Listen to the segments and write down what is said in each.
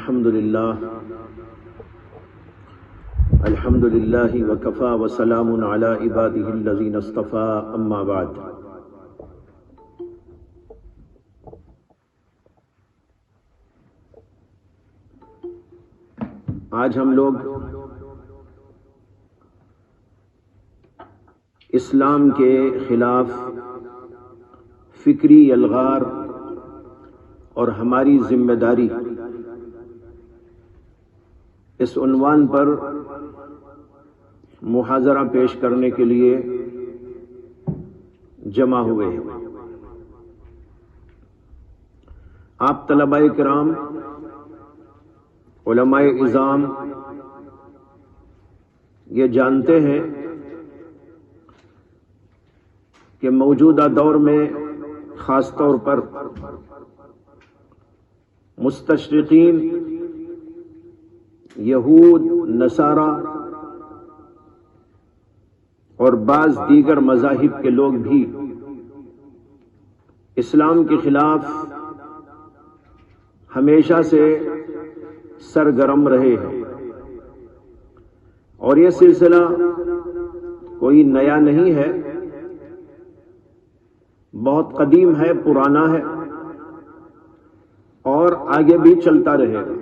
الحمد للہ وکفا وسلام علی عباده الذین اصطفى اما بعد۔ آج ہم لوگ اسلام کے خلاف فکری الغار اور ہماری ذمہ داری اس عنوان پر محاضرہ پیش کرنے کے لیے جمع ہوئے ہیں۔ آپ طلباء کرام، علماء اعظام یہ جانتے ہیں کہ موجودہ دور میں خاص طور پر مستشرقین، یہود، نصارہ اور بعض دیگر مذاہب کے لوگ بھی اسلام کے خلاف ہمیشہ سے سرگرم رہے ہیں، اور یہ سلسلہ کوئی نیا نہیں ہے، بہت قدیم ہے، پرانا ہے اور آگے بھی چلتا رہے گا۔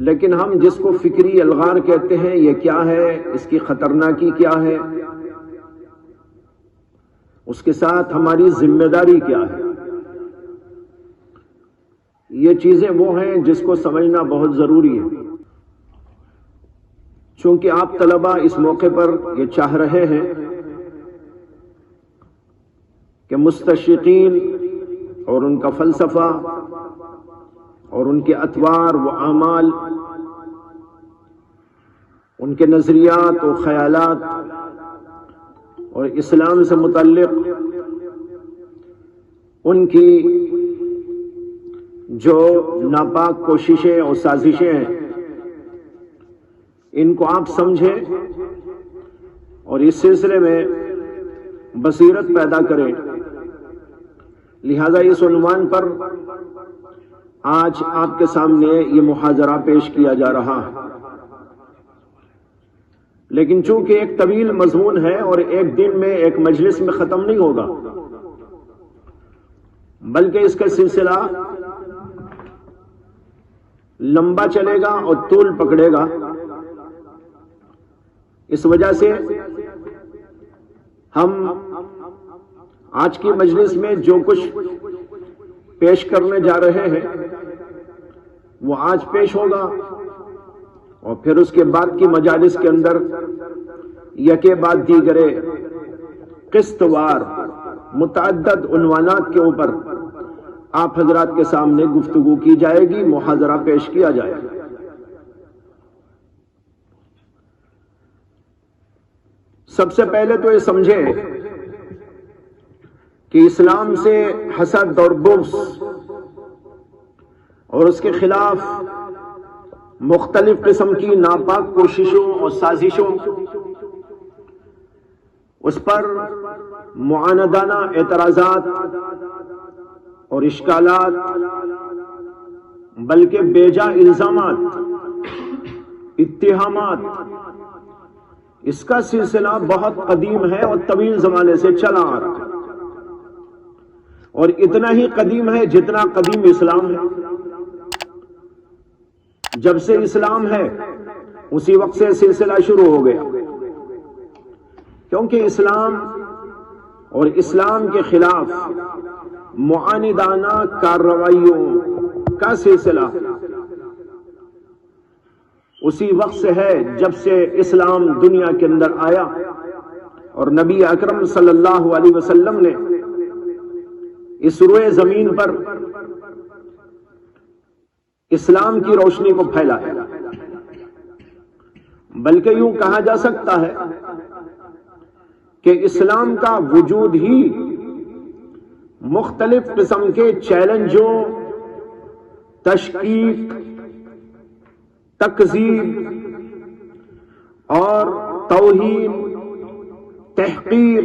لیکن ہم جس کو فکری الغار کہتے ہیں، یہ کیا ہے، اس کی خطرناکی کیا ہے، اس کے ساتھ ہماری ذمہ داری کیا ہے، یہ چیزیں وہ ہیں جس کو سمجھنا بہت ضروری ہے۔ چونکہ آپ طلباء اس موقع پر یہ چاہ رہے ہیں کہ مستشرقین اور ان کا فلسفہ اور ان کے اطوار و اعمال، ان کے نظریات و خیالات اور اسلام سے متعلق ان کی جو ناپاک کوششیں اور سازشیں ہیں، ان کو آپ سمجھیں اور اس سلسلے میں بصیرت پیدا کریں۔ لہذا اس عنوان پر آج آپ کے سامنے یہ محاضرہ پیش کیا جا رہا ہے، لیکن چونکہ ایک طویل مضمون ہے اور ایک دن میں ایک مجلس میں ختم نہیں ہوگا، بلکہ اس کا سلسلہ لمبا چلے گا اور طول پکڑے گا۔ اس وجہ سے ہم آج کی مجلس میں جو کچھ پیش کرنے جا رہے ہیں وہ آج پیش ہوگا، اور پھر اس کے بعد کی مجالس کے اندر یکے بعد دیگرے قسط وار متعدد عنوانات کے اوپر آپ حضرات کے سامنے گفتگو کی جائے گی، محاضرہ پیش کیا جائے گا۔ سب سے پہلے تو یہ سمجھیں کہ اسلام سے حسد اور بغض اور اس کے خلاف مختلف قسم کی ناپاک کوششوں اور سازشوں، اس پر معاندانہ اعتراضات اور اشکالات، بلکہ بیجا الزامات، اتہامات، اس کا سلسلہ بہت قدیم ہے اور طویل زمانے سے چلا آ رہا ہے، اور اتنا ہی قدیم ہے جتنا قدیم اسلام ہے۔ جب سے اسلام ہے اسی وقت سے سلسلہ شروع ہو گیا، کیونکہ اسلام اور اسلام کے خلاف معاندانہ کارروائیوں کا سلسلہ اسی وقت سے ہے جب سے اسلام دنیا کے اندر آیا، اور نبی اکرم صلی اللہ علیہ وسلم نے اس روئے زمین پر اسلام کی روشنی کو پھیلایا۔ بلکہ یوں کہا جا سکتا ہے کہ اسلام کا وجود ہی مختلف قسم کے چیلنجوں، تشکیک، تکذیب اور توہین، تحقیر،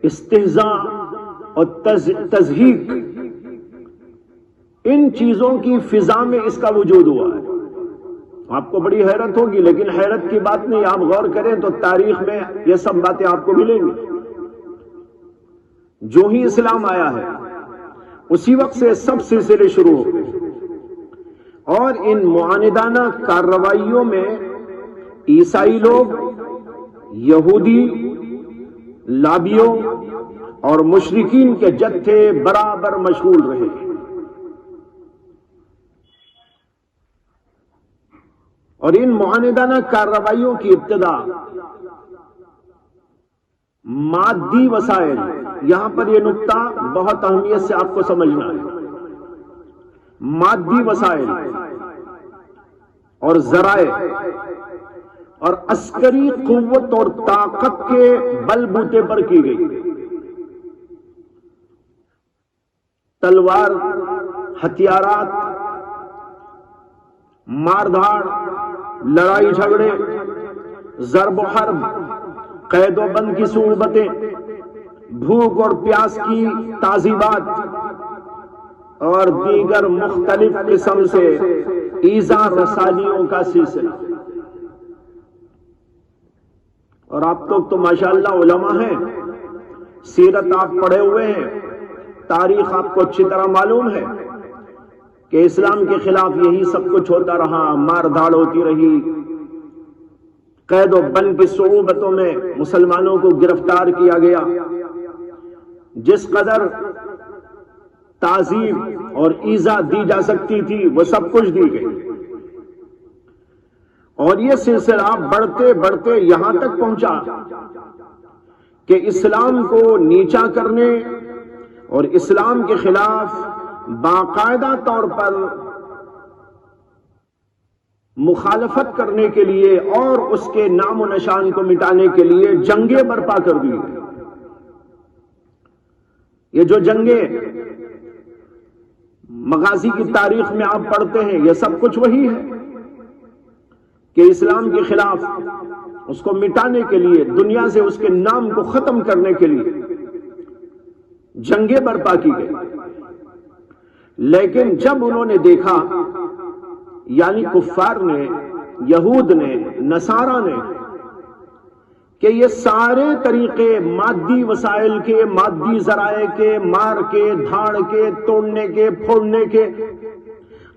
استہزاء اور تضحیک ان چیزوں کی فضا میں اس کا وجود ہوا ہے. آپ کو بڑی حیرت ہوگی، لیکن حیرت کی بات نہیں. آپ غور کریں تو تاریخ میں یہ سب باتیں آپ کو ملیں گی. جو ہی اسلام آیا ہے اسی وقت سے سب سلسلے شروع ہو گئے، اور ان معاندانہ کارروائیوں میں عیسائی لوگ، یہودی، لابیوں اور مشرکین کے جتھے برابر مشغول رہے. اور ان معاندانہ کارروائیوں کی ابتدا مادی وسائل، یہاں پر یہ نقطہ بہت اہمیت سے آپ کو سمجھنا ہے. مادی وسائل اور ذرائع اور عسکری قوت اور طاقت کے بل بوتے پر کی گئی. تلوار، ہتھیارات، مار دھاڑ، لڑائی جھگڑے، ضرب و حرب، قید و بند کی صعوبتیں، بھوک اور پیاس کی تعذیبات اور دیگر مختلف قسم سے ایذا رسانیوں کا سلسلہ. اور آپ تو ماشاءاللہ علماء ہیں، سیرت آپ پڑھے ہوئے ہیں، تاریخ آپ کو اچھی طرح معلوم ہے کہ اسلام کے خلاف یہی سب کچھ ہوتا رہا. مار دھاڑ ہوتی رہی، قید و بند کی صعوبتوں میں مسلمانوں کو گرفتار کیا گیا. جس قدر تعذیب اور ایذا دی جا سکتی تھی وہ سب کچھ دی گئی. اور یہ سلسلہ بڑھتے بڑھتے یہاں تک پہنچا کہ اسلام کو نیچا کرنے اور اسلام کے خلاف باقاعدہ طور پر مخالفت کرنے کے لیے اور اس کے نام و نشان کو مٹانے کے لیے جنگیں برپا کر دی. یہ جو جنگیں مغازی کی تاریخ میں آپ پڑھتے ہیں، یہ سب کچھ وہی ہے کہ اسلام کے خلاف اس کو مٹانے کے لیے، دنیا سے اس کے نام کو ختم کرنے کے لیے جنگیں برپا کی گئی. لیکن جب انہوں نے دیکھا، یعنی کفار نے، یہود نے، نصارہ نے، کہ یہ سارے طریقے مادی وسائل کے، مادی ذرائع کے، مار کے، دھاڑ کے، توڑنے کے، پھوڑنے کے،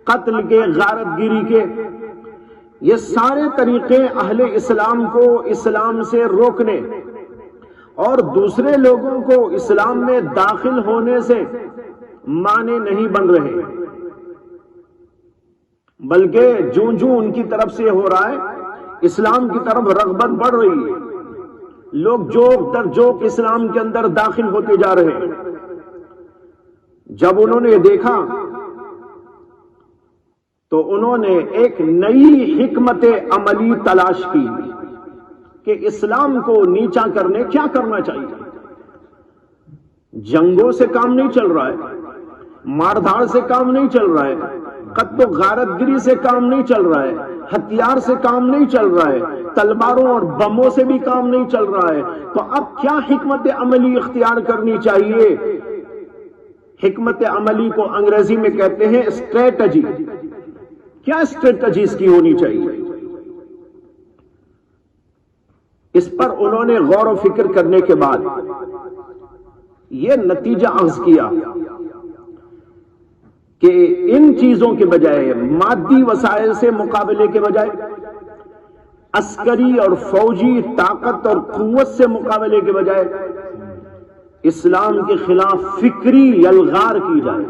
قتل کے، غارت گیری کے، یہ سارے طریقے اہل اسلام کو اسلام سے روکنے اور دوسرے لوگوں کو اسلام میں داخل ہونے سے مانے نہیں بن رہے، بلکہ جوں جوں ان کی طرف سے ہو رہا ہے اسلام کی طرف رغبت بڑھ رہی ہے. لوگ جوک در جوک اسلام کے اندر داخل ہوتے جا رہے ہیں. جب انہوں نے دیکھا تو انہوں نے ایک نئی حکمت عملی تلاش کی کہ اسلام کو نیچا کرنے کیا کرنا چاہیے. جنگوں سے کام نہیں چل رہا ہے، مار دھاڑ سے کام نہیں چل رہا ہے، قتل و غارت گری سے کام نہیں چل رہا ہے، ہتھیار سے کام نہیں چل رہا ہے، تلواروں اور بموں سے بھی کام نہیں چل رہا ہے. تو اب کیا حکمت عملی اختیار کرنی چاہیے؟ حکمت عملی کو انگریزی میں کہتے ہیں اسٹریٹجی. کیا اسٹریٹجی اس کی ہونی چاہیے؟ اس پر انہوں نے غور و فکر کرنے کے بعد یہ نتیجہ اخذ کیا کہ ان چیزوں کے بجائے، مادی وسائل سے مقابلے کے بجائے، عسکری اور فوجی طاقت اور قوت سے مقابلے کے بجائے اسلام کے خلاف فکری یلغار کی جائے.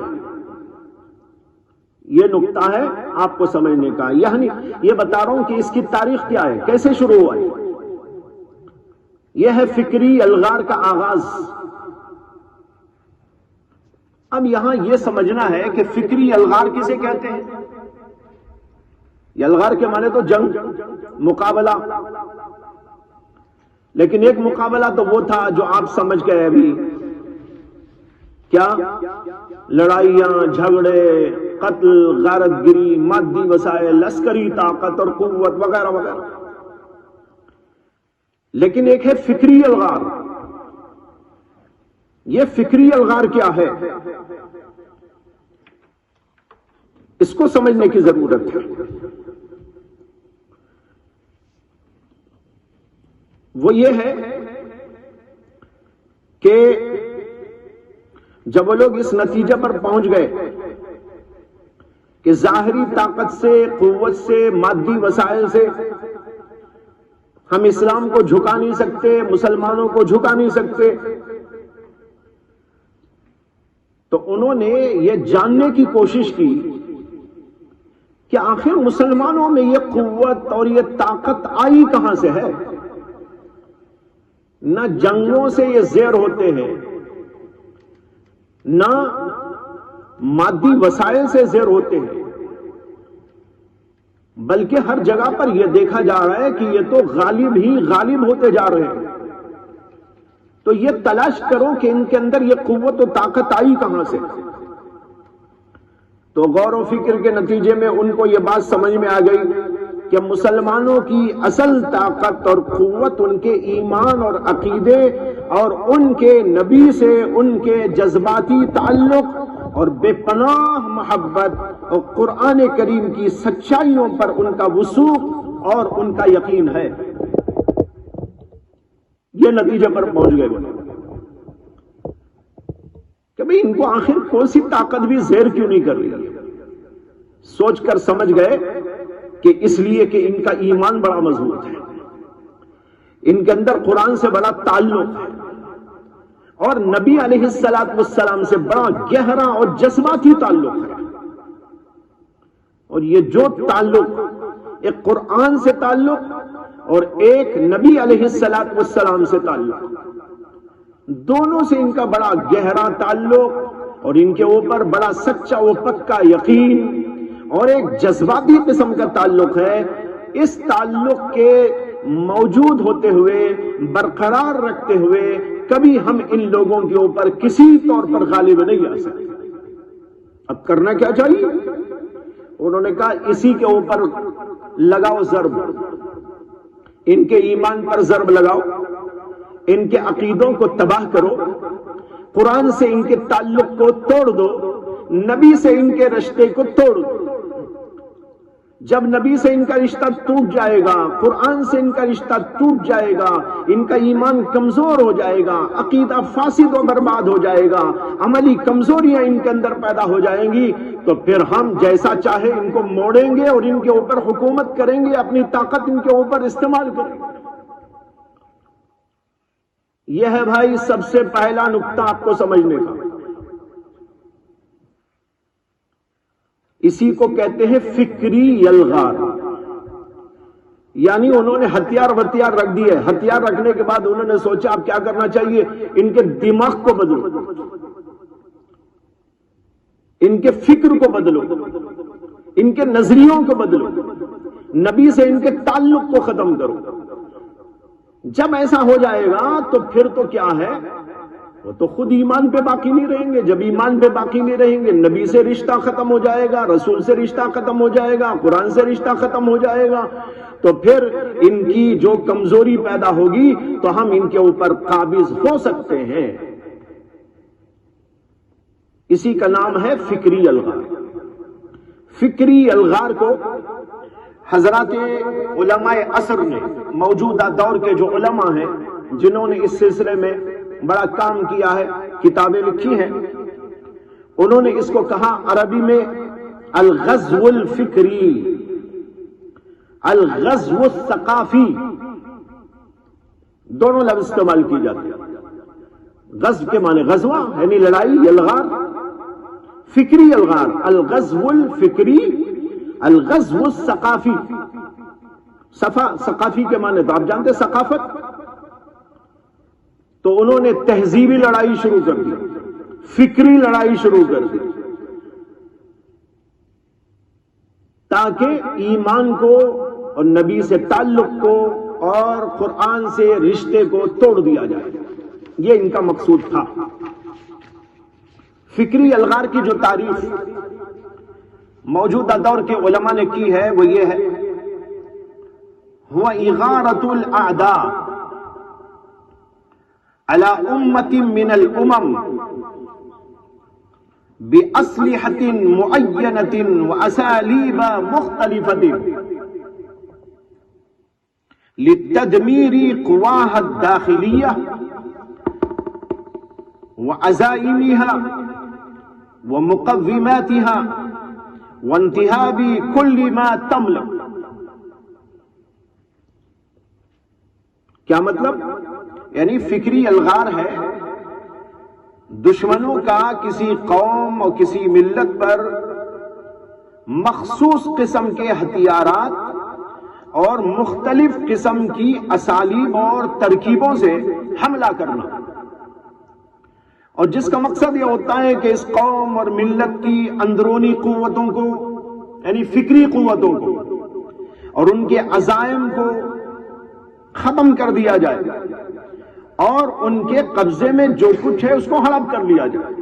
یہ نقطہ ہے آپ کو سمجھنے کا. یعنی یہ بتا رہا ہوں کہ اس کی تاریخ کیا ہے، کیسے شروع ہوا ہے. یہ ہے فکری یلغار کا آغاز. اب یہاں یہ سمجھنا ہے کہ فکری یلغار کسے کہتے ہیں. یلغار کے معنی تو جنگ، مقابلہ. لیکن ایک مقابلہ تو وہ تھا جو آپ سمجھ گئے ابھی. کیا؟ لڑائیاں، جھگڑے، قتل، غارت گری، مادی وسائل، عسکری طاقت اور قوت وغیرہ وغیرہ. لیکن ایک ہے فکری یلغار. یہ فکری یلغار کیا ہے؟ اس کو سمجھنے کی ضرورت ہے. وہ یہ ہے کہ جب وہ لوگ اس نتیجے پر پہنچ گئے کہ ظاہری طاقت سے، قوت سے، مادی وسائل سے ہم اسلام کو جھکا نہیں سکتے، مسلمانوں کو جھکا نہیں سکتے، تو انہوں نے یہ جاننے کی کوشش کی کہ آخر مسلمانوں میں یہ قوت اور یہ طاقت آئی کہاں سے ہے. نہ جنگوں سے یہ زیر ہوتے ہیں، نہ مادی وسائل سے زیر ہوتے ہیں، بلکہ ہر جگہ پر یہ دیکھا جا رہا ہے کہ یہ تو غالب ہی غالب ہوتے جا رہے ہیں. تو یہ تلاش کرو کہ ان کے اندر یہ قوت و طاقت آئی کہاں سے. تو غور و فکر کے نتیجے میں ان کو یہ بات سمجھ میں آ گئی کہ مسلمانوں کی اصل طاقت اور قوت ان کے ایمان اور عقیدے اور ان کے نبی سے ان کے جذباتی تعلق اور بے پناہ محبت اور قرآن کریم کی سچائیوں پر ان کا وثوق اور ان کا یقین ہے. یہ نتیجے پر پہنچ گئے کہ بھئی ان کو آخر کون سی طاقت بھی زیر کیوں نہیں کر رہی. سوچ کر سمجھ گئے کہ اس لیے کہ ان کا ایمان بڑا مضبوط ہے، ان کے اندر قرآن سے بڑا تعلق ہے اور نبی علیہ السلام سے بڑا گہرا اور جذباتی تعلق ہے. اور یہ جو تعلق، ایک قرآن سے تعلق اور ایک نبی علیہ السلام سے تعلق، دونوں سے ان کا بڑا گہرا تعلق اور ان کے اوپر بڑا سچا و پکا یقین اور ایک جذباتی قسم کا تعلق ہے. اس تعلق کے موجود ہوتے ہوئے، برقرار رکھتے ہوئے، کبھی ہم ان لوگوں کے اوپر کسی طور پر غالب نہیں آ سکتے. اب کرنا کیا چاہیے؟ انہوں نے کہا اسی کے اوپر لگاؤ ضرب، ان کے ایمان پر ضرب لگاؤ، ان کے عقیدوں کو تباہ کرو، قرآن سے ان کے تعلق کو توڑ دو، نبی سے ان کے رشتے کو توڑ دو. جب نبی سے ان کا رشتہ ٹوٹ جائے گا، قرآن سے ان کا رشتہ ٹوٹ جائے گا، ان کا ایمان کمزور ہو جائے گا، عقیدہ فاسد و برباد ہو جائے گا، عملی کمزوریاں ان کے اندر پیدا ہو جائیں گی، تو پھر ہم جیسا چاہے ان کو موڑیں گے اور ان کے اوپر حکومت کریں گے، اپنی طاقت ان کے اوپر استعمال کریں گے. یہ ہے بھائی سب سے پہلا نقطہ آپ کو سمجھنے کا. اسی کو کہتے ہیں فکری یلغار. یعنی انہوں نے ہتھیار رکھ دیے. ہتھیار رکھنے کے بعد انہوں نے سوچا اب کیا کرنا چاہیے، ان کے دماغ کو بدلو، ان کے فکر کو بدلو، ان کے نظریوں کو بدلو، نبی سے ان کے تعلق کو ختم کرو. جب ایسا ہو جائے گا تو پھر تو کیا ہے، وہ تو خود ایمان پہ باقی نہیں رہیں گے. جب ایمان پہ باقی نہیں رہیں گے، نبی سے رشتہ ختم ہو جائے گا، رسول سے رشتہ ختم ہو جائے گا، قرآن سے رشتہ ختم ہو جائے گا، تو پھر ان کی جو کمزوری پیدا ہوگی تو ہم ان کے اوپر قابض ہو سکتے ہیں. اسی کا نام ہے فکری الغار. فکری الغار کو حضرات علماء عصر نے، موجودہ دور کے جو علماء ہیں جنہوں نے اس سلسلے میں بڑا کام کیا ہے، کتابیں لکھی ہیں، انہوں نے اس کو کہا عربی میں الغزو الفکری، الغزو الثقافی. دونوں لفظ استعمال کی جاتے ہیں. غزو کے معنی غزوہ یعنی لڑائی، الغار، فکری الغار، الغزو الفکری، الغزو الثقافی. ثقافی کے معنی تو آپ جانتے ثقافت. تو انہوں نے تہذیبی لڑائی شروع کر دی، فکری لڑائی شروع کر دی، تاکہ ایمان کو اور نبی سے تعلق کو اور قرآن سے رشتے کو توڑ دیا جائے. یہ ان کا مقصود تھا. فکری الغار کی جو تعریف موجودہ دور کے علماء نے کی ہے وہ یہ ہے، هو إغارة الأعداء على أمة من الأمم بأسلحة معينة وأساليب مختلفة لتدمير قواها الداخلية وعزائمها ومقوماتها وانتهاب كل ما تملك. کیا مطلب؟ یعنی فکری الغار ہے دشمنوں کا کسی قوم اور کسی ملت پر مخصوص قسم کے ہتھیارات اور مختلف قسم کی اسالیب اور ترکیبوں سے حملہ کرنا، اور جس کا مقصد یہ ہوتا ہے کہ اس قوم اور ملت کی اندرونی قوتوں کو، یعنی فکری قوتوں کو اور ان کے عزائم کو ختم کر دیا جائے اور ان کے قبضے میں جو کچھ ہے اس کو ہڑپ کر لیا جائے.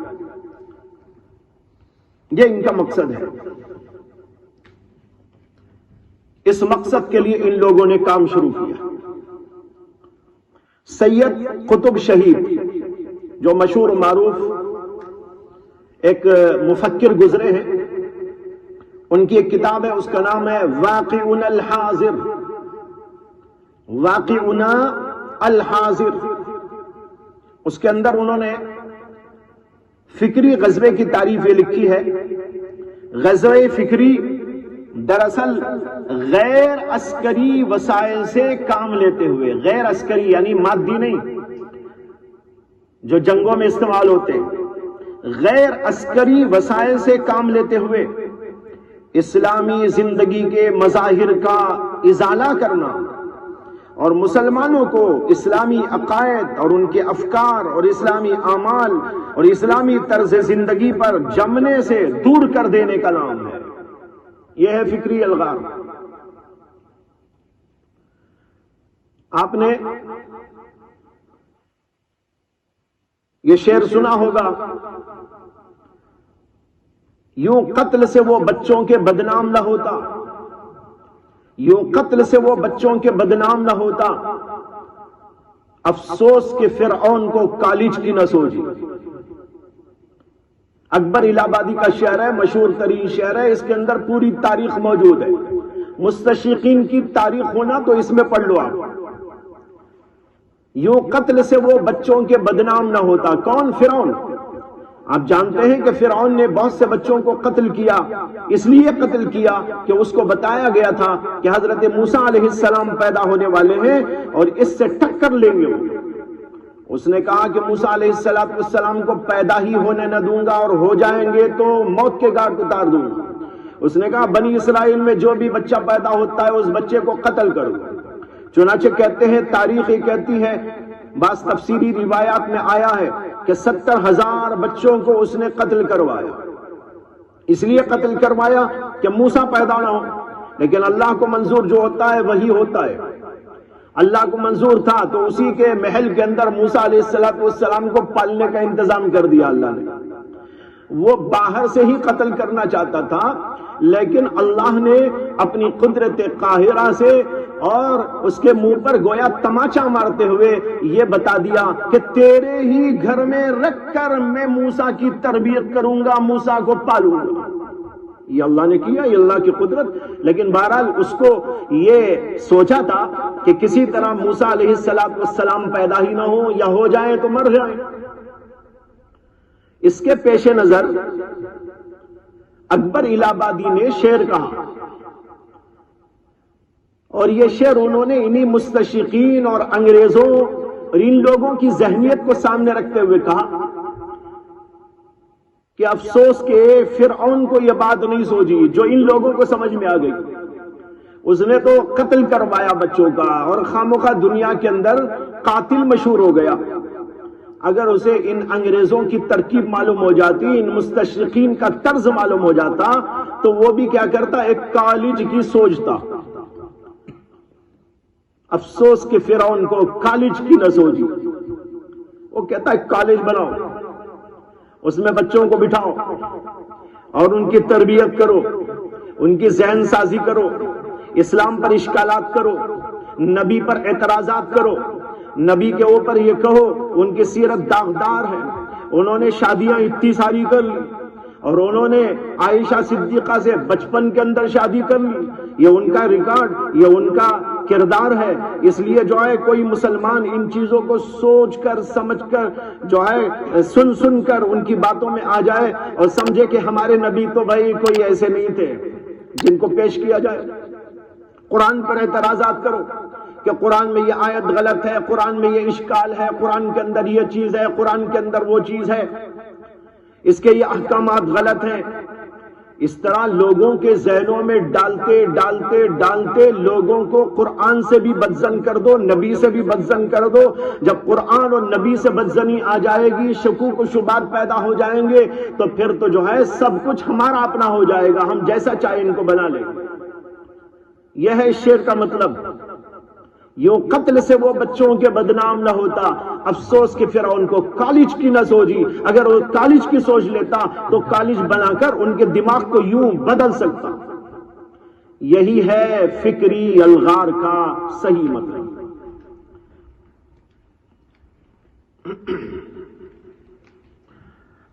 یہ ان کا مقصد ہے. اس مقصد کے لیے ان لوگوں نے کام شروع کیا. سید قطب شہید جو مشہور و معروف ایک مفکر گزرے ہیں، ان کی ایک کتاب ہے، اس کا نام ہے واقعنا الحاضر. واقعنا الحاضر. اس کے اندر انہوں نے فکری غزوے کی تعریف یہ لکھی ہے. غزوہ فکری دراصل غیر عسکری وسائل سے کام لیتے ہوئے، غیر عسکری یعنی مادی نہیں جو جنگوں میں استعمال ہوتے ہیں، غیر عسکری وسائل سے کام لیتے ہوئے اسلامی زندگی کے مظاہر کا ازالہ کرنا اور مسلمانوں کو اسلامی عقائد اور ان کے افکار اور اسلامی اعمال اور اسلامی طرز زندگی پر جمنے سے دور کر دینے کا نام ہے. یہ ہے فکری الغار. آپ نے یہ شعر سنا ہوگا، یوں قتل سے وہ بچوں کے بدنام نہ ہوتا، یوں قتل سے وہ بچوں کے بدنام نہ ہوتا، افسوس کہ فرعون کو کالج کی نہ سوجی. اکبر الہ آبادی کا شعر ہے، مشہور ترین شعر ہے. اس کے اندر پوری تاریخ موجود ہے. مستشرقین کی تاریخ ہونا تو اس میں پڑھ لو آپ. یوں قتل سے وہ بچوں کے بدنام نہ ہوتا. کون؟ فرعون. آپ جانتے ہیں کہ فرعون نے بہت سے بچوں کو قتل کیا. اس لیے قتل کیا کہ اس کو بتایا گیا تھا کہ حضرت موسیٰ علیہ السلام پیدا ہونے والے ہیں اور اس سے ٹکر لیں گے. اس نے کہا کہ موسیٰ علیہ السلام کو پیدا ہی ہونے نہ دوں گا، اور ہو جائیں گے تو موت کے گھاٹ اتار دوں گا. اس نے کہا بنی اسرائیل میں جو بھی بچہ پیدا ہوتا ہے اس بچے کو قتل کرو. چنانچہ کہتے ہیں، تاریخ یہ کہتی ہے، بعض تفسیری روایات میں آیا ہے کہ 70,000 بچوں کو اس نے قتل کروایا. اس لیے قتل کروایا کہ موسیٰ پیدا نہ ہو. لیکن اللہ کو منظور جو ہوتا ہے وہی ہوتا ہے. اللہ کو منظور تھا تو اسی کے محل کے اندر موسیٰ علیہ السلام کو پالنے کا انتظام کر دیا اللہ نے. وہ باہر سے ہی قتل کرنا چاہتا تھا، لیکن اللہ نے اپنی قدرت قاہرہ سے اور اس کے منہ پر گویا تماچا مارتے ہوئے یہ بتا دیا کہ تیرے ہی گھر میں رکھ کر میں موسیٰ کی تربیت کروں گا، موسیٰ کو پالوں گا. یہ اللہ نے کیا، یہ اللہ کی قدرت. لیکن بہرحال اس کو یہ سوچا تھا کہ کسی طرح موسیٰ علیہ السلام پیدا ہی نہ ہو، یا ہو جائیں تو مر جائیں. اس کے پیش نظر اکبر الہ آبادی نے شعر کہا، اور یہ شعر انہوں نے انہی مستشرقین اور انگریزوں اور ان لوگوں کی ذہنیت کو سامنے رکھتے ہوئے کہا کہ افسوس کہ فرعون کو یہ بات نہیں سوچی جو ان لوگوں کو سمجھ میں آ گئی. اس نے تو قتل کروایا بچوں کا، اور خامخواہ دنیا کے اندر قاتل مشہور ہو گیا. اگر اسے ان انگریزوں کی ترکیب معلوم ہو جاتی، ان مستشرقین کا طرز معلوم ہو جاتا، تو وہ بھی کیا کرتا؟ ایک کالج کی سوچتا. افسوس کہ فرعون کو کالج کی نہ سوچی. وہ کہتا ہے کالج بناؤ، اس میں بچوں کو بٹھاؤ اور ان کی تربیت کرو، ان کی ذہن سازی کرو، اسلام پر اشکالات کرو، نبی پر اعتراضات کرو، نبی کے اوپر یہ کہو ان کی سیرت داغدار ہے، انہوں نے شادیاں اتنی ساری کر لی، اور انہوں نے عائشہ صدیقہ سے بچپن کے اندر شادی کر لی. یہ ان کا ریکارڈ، یہ ان کا کردار ہے. اس لیے جو ہے کوئی مسلمان ان چیزوں کو سوچ کر سمجھ کر جو ہے سن کر ان کی باتوں میں آ جائے اور سمجھے کہ ہمارے نبی تو بھائی کوئی ایسے نہیں تھے جن کو پیش کیا جائے. قرآن پر اعتراضات کرو کہ قرآن میں یہ آیت غلط ہے، قرآن میں یہ اشکال ہے، قرآن کے اندر یہ چیز ہے، قرآن کے اندر وہ چیز ہے، اس کے یہ احکامات غلط ہیں. اس طرح لوگوں کے ذہنوں میں ڈالتے لوگوں کو قرآن سے بھی بدزن کر دو، نبی سے بھی بدزن کر دو. جب قرآن اور نبی سے بدزنی آ جائے گی، شکوک و شبہات پیدا ہو جائیں گے، تو پھر تو جو ہے سب کچھ ہمارا اپنا ہو جائے گا، ہم جیسا چاہے ان کو بنا لیں گے. یہ ہے اس شعر کا مطلب. یوں قتل سے وہ بچوں کے بدنام نہ ہوتا، افسوس کہ فرعون کو کالج کی نہ سوچی. اگر وہ کالج کی سوچ لیتا تو کالج بنا کر ان کے دماغ کو یوں بدل سکتا. یہی ہے فکری الغار کا صحیح مطلب.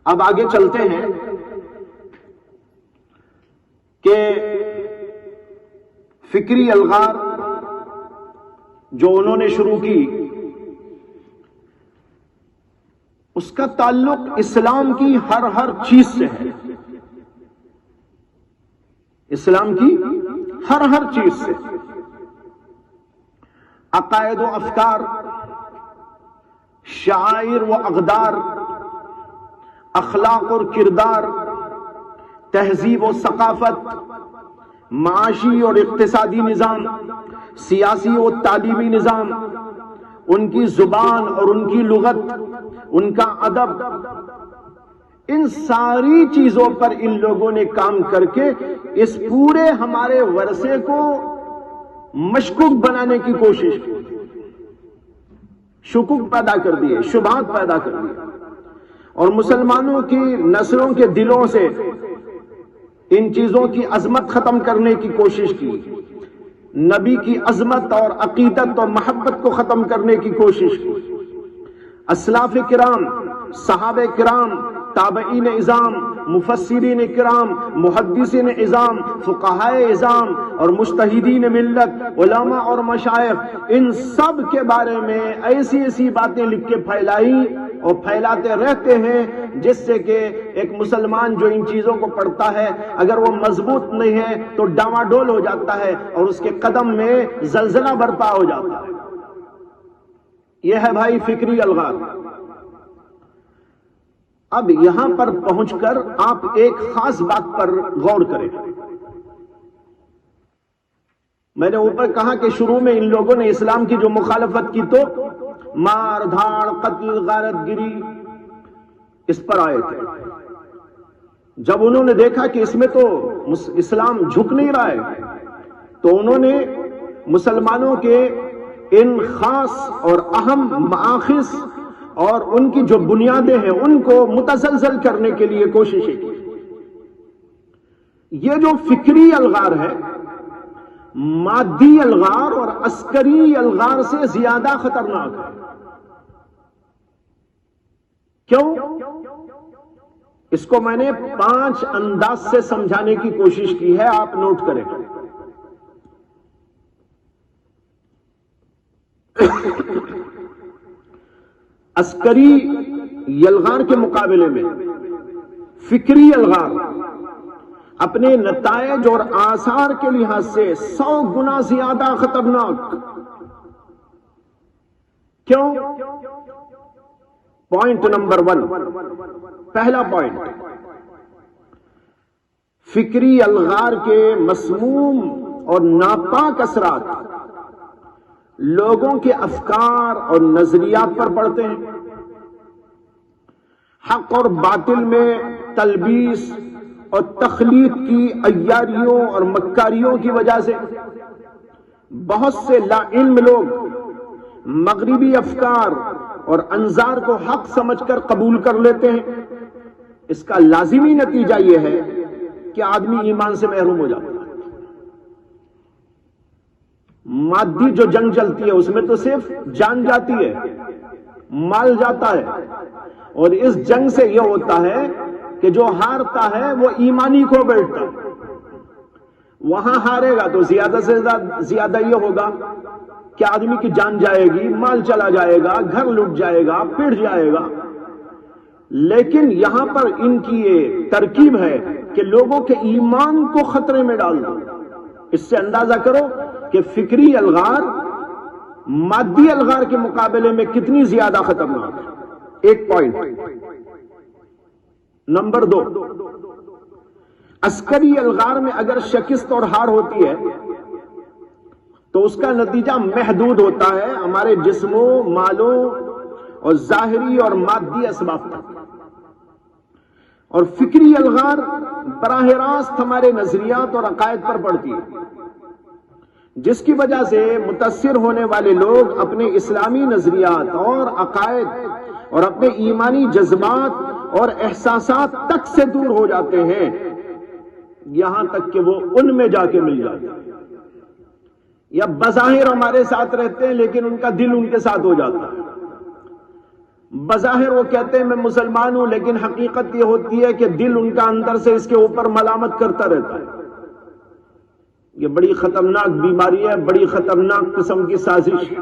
اب آگے چلتے ہیں کہ فکری الغار جو انہوں نے شروع کی اس کا تعلق اسلام کی ہر چیز سے ہے. اسلام کی ہر چیز سے، عقائد و افکار، شعائر و اقدار، اخلاق اور کردار، تہذیب و ثقافت، معاشی اور اقتصادی نظام، سیاسی و تعلیمی نظام، ان کی زبان اور ان کی لغت، ان کا ادب، ان ساری چیزوں پر ان لوگوں نے کام کر کے اس پورے ہمارے ورثے کو مشکوک بنانے کی کوشش کی، شکوک پیدا کر دیے، شبہات پیدا کر دیے، اور مسلمانوں کی نسلوں کے دلوں سے ان چیزوں کی عظمت ختم کرنے کی کوشش کی، نبی کی عظمت اور عقیدت اور محبت کو ختم کرنے کی کوشش کی. اسلاف کرام، صحابہ کرام، تابعین اعظام، مفسرین کرام، محدثین اعظام، فقہائے اعظام اور مجتہدین ملت، علماء اور مشائخ، ان سب کے بارے میں ایسی باتیں لکھ کے پھیلائی اور پھیلاتے رہتے ہیں جس سے کہ ایک مسلمان جو ان چیزوں کو پڑھتا ہے اگر وہ مضبوط نہیں ہے تو ڈاواڈول ہو جاتا ہے اور اس کے قدم میں زلزلہ برپا ہو جاتا ہے. یہ ہے بھائی فکری الغار. اب یہاں پر پہنچ کر آپ ایک خاص بات پر غور کریں. میں نے اوپر کہا کہ شروع میں ان لوگوں نے اسلام کی جو مخالفت کی تو مار دھاڑ، قتل، غارت گری اس پر آئے تھے. جب انہوں نے دیکھا کہ اس میں تو اسلام جھک نہیں رہا ہے تو انہوں نے مسلمانوں کے ان خاص اور اہم مآخذ اور ان کی جو بنیادیں ہیں ان کو متزلزل کرنے کے لیے کوششیں کی. یہ جو فکری الغار ہے مادی الغار اور عسکری الغار سے زیادہ خطرناک ہے. کیوں؟ اس کو میں نے 5 انداز سے سمجھانے کی کوشش کی ہے، آپ نوٹ کریں. عسکری الغار کے مقابلے میں فکری الغار اپنے نتائج اور آثار کے لحاظ سے 100 گنا زیادہ خطرناک. کیوں؟ پوائنٹ نمبر 1، پہلا پوائنٹ، فکری الغار کے مسموم اور ناپاک اثرات لوگوں کے افکار اور نظریات پر پڑتے ہیں. حق اور باطل میں تلبیس اور تخلیق کی عیاریوں اور مکاریوں کی وجہ سے بہت سے لا علم لوگ مغربی افکار اور انظار کو حق سمجھ کر قبول کر لیتے ہیں. اس کا لازمی نتیجہ یہ ہے کہ آدمی ایمان سے محروم ہو جاتا ہے. مادی جو جنگ چلتی ہے اس میں تو صرف جان جاتی ہے، مال جاتا ہے، اور اس جنگ سے یہ ہوتا ہے کہ جو ہارتا ہے وہ ایمانی کھو بیٹھتا ہے. وہاں ہارے گا تو زیادہ سے زیادہ یہ ہوگا کہ آدمی کی جان جائے گی، مال چلا جائے گا، گھر لٹ جائے گا، پڑ جائے گا. لیکن یہاں پر ان کی یہ ترکیب ہے کہ لوگوں کے ایمان کو خطرے میں ڈال دو. اس سے اندازہ کرو کہ فکری الغار مادی الغار کے مقابلے میں کتنی زیادہ خطرناک ہے. ایک پوائنٹ. نمبر 2، عسکری الغار میں اگر شکست اور ہار ہوتی ہے تو اس کا نتیجہ محدود ہوتا ہے ہمارے جسموں، مالوں اور ظاہری اور مادی اسباب تک. اور فکری الغار براہ راست ہمارے نظریات اور عقائد پر پڑتی ہے، جس کی وجہ سے متاثر ہونے والے لوگ اپنے اسلامی نظریات اور عقائد اور اپنے ایمانی جذبات اور احساسات تک سے دور ہو جاتے ہیں، یہاں تک کہ وہ ان میں جا کے مل جاتے ہیں. یا بظاہر ہمارے ساتھ رہتے ہیں لیکن ان کا دل ان کے ساتھ ہو جاتا ہے. بظاہر وہ کہتے ہیں میں مسلمان ہوں، لیکن حقیقت یہ ہوتی ہے کہ دل ان کا اندر سے اس کے اوپر ملامت کرتا رہتا ہے. یہ بڑی خطرناک بیماری ہے، بڑی خطرناک قسم کی سازش.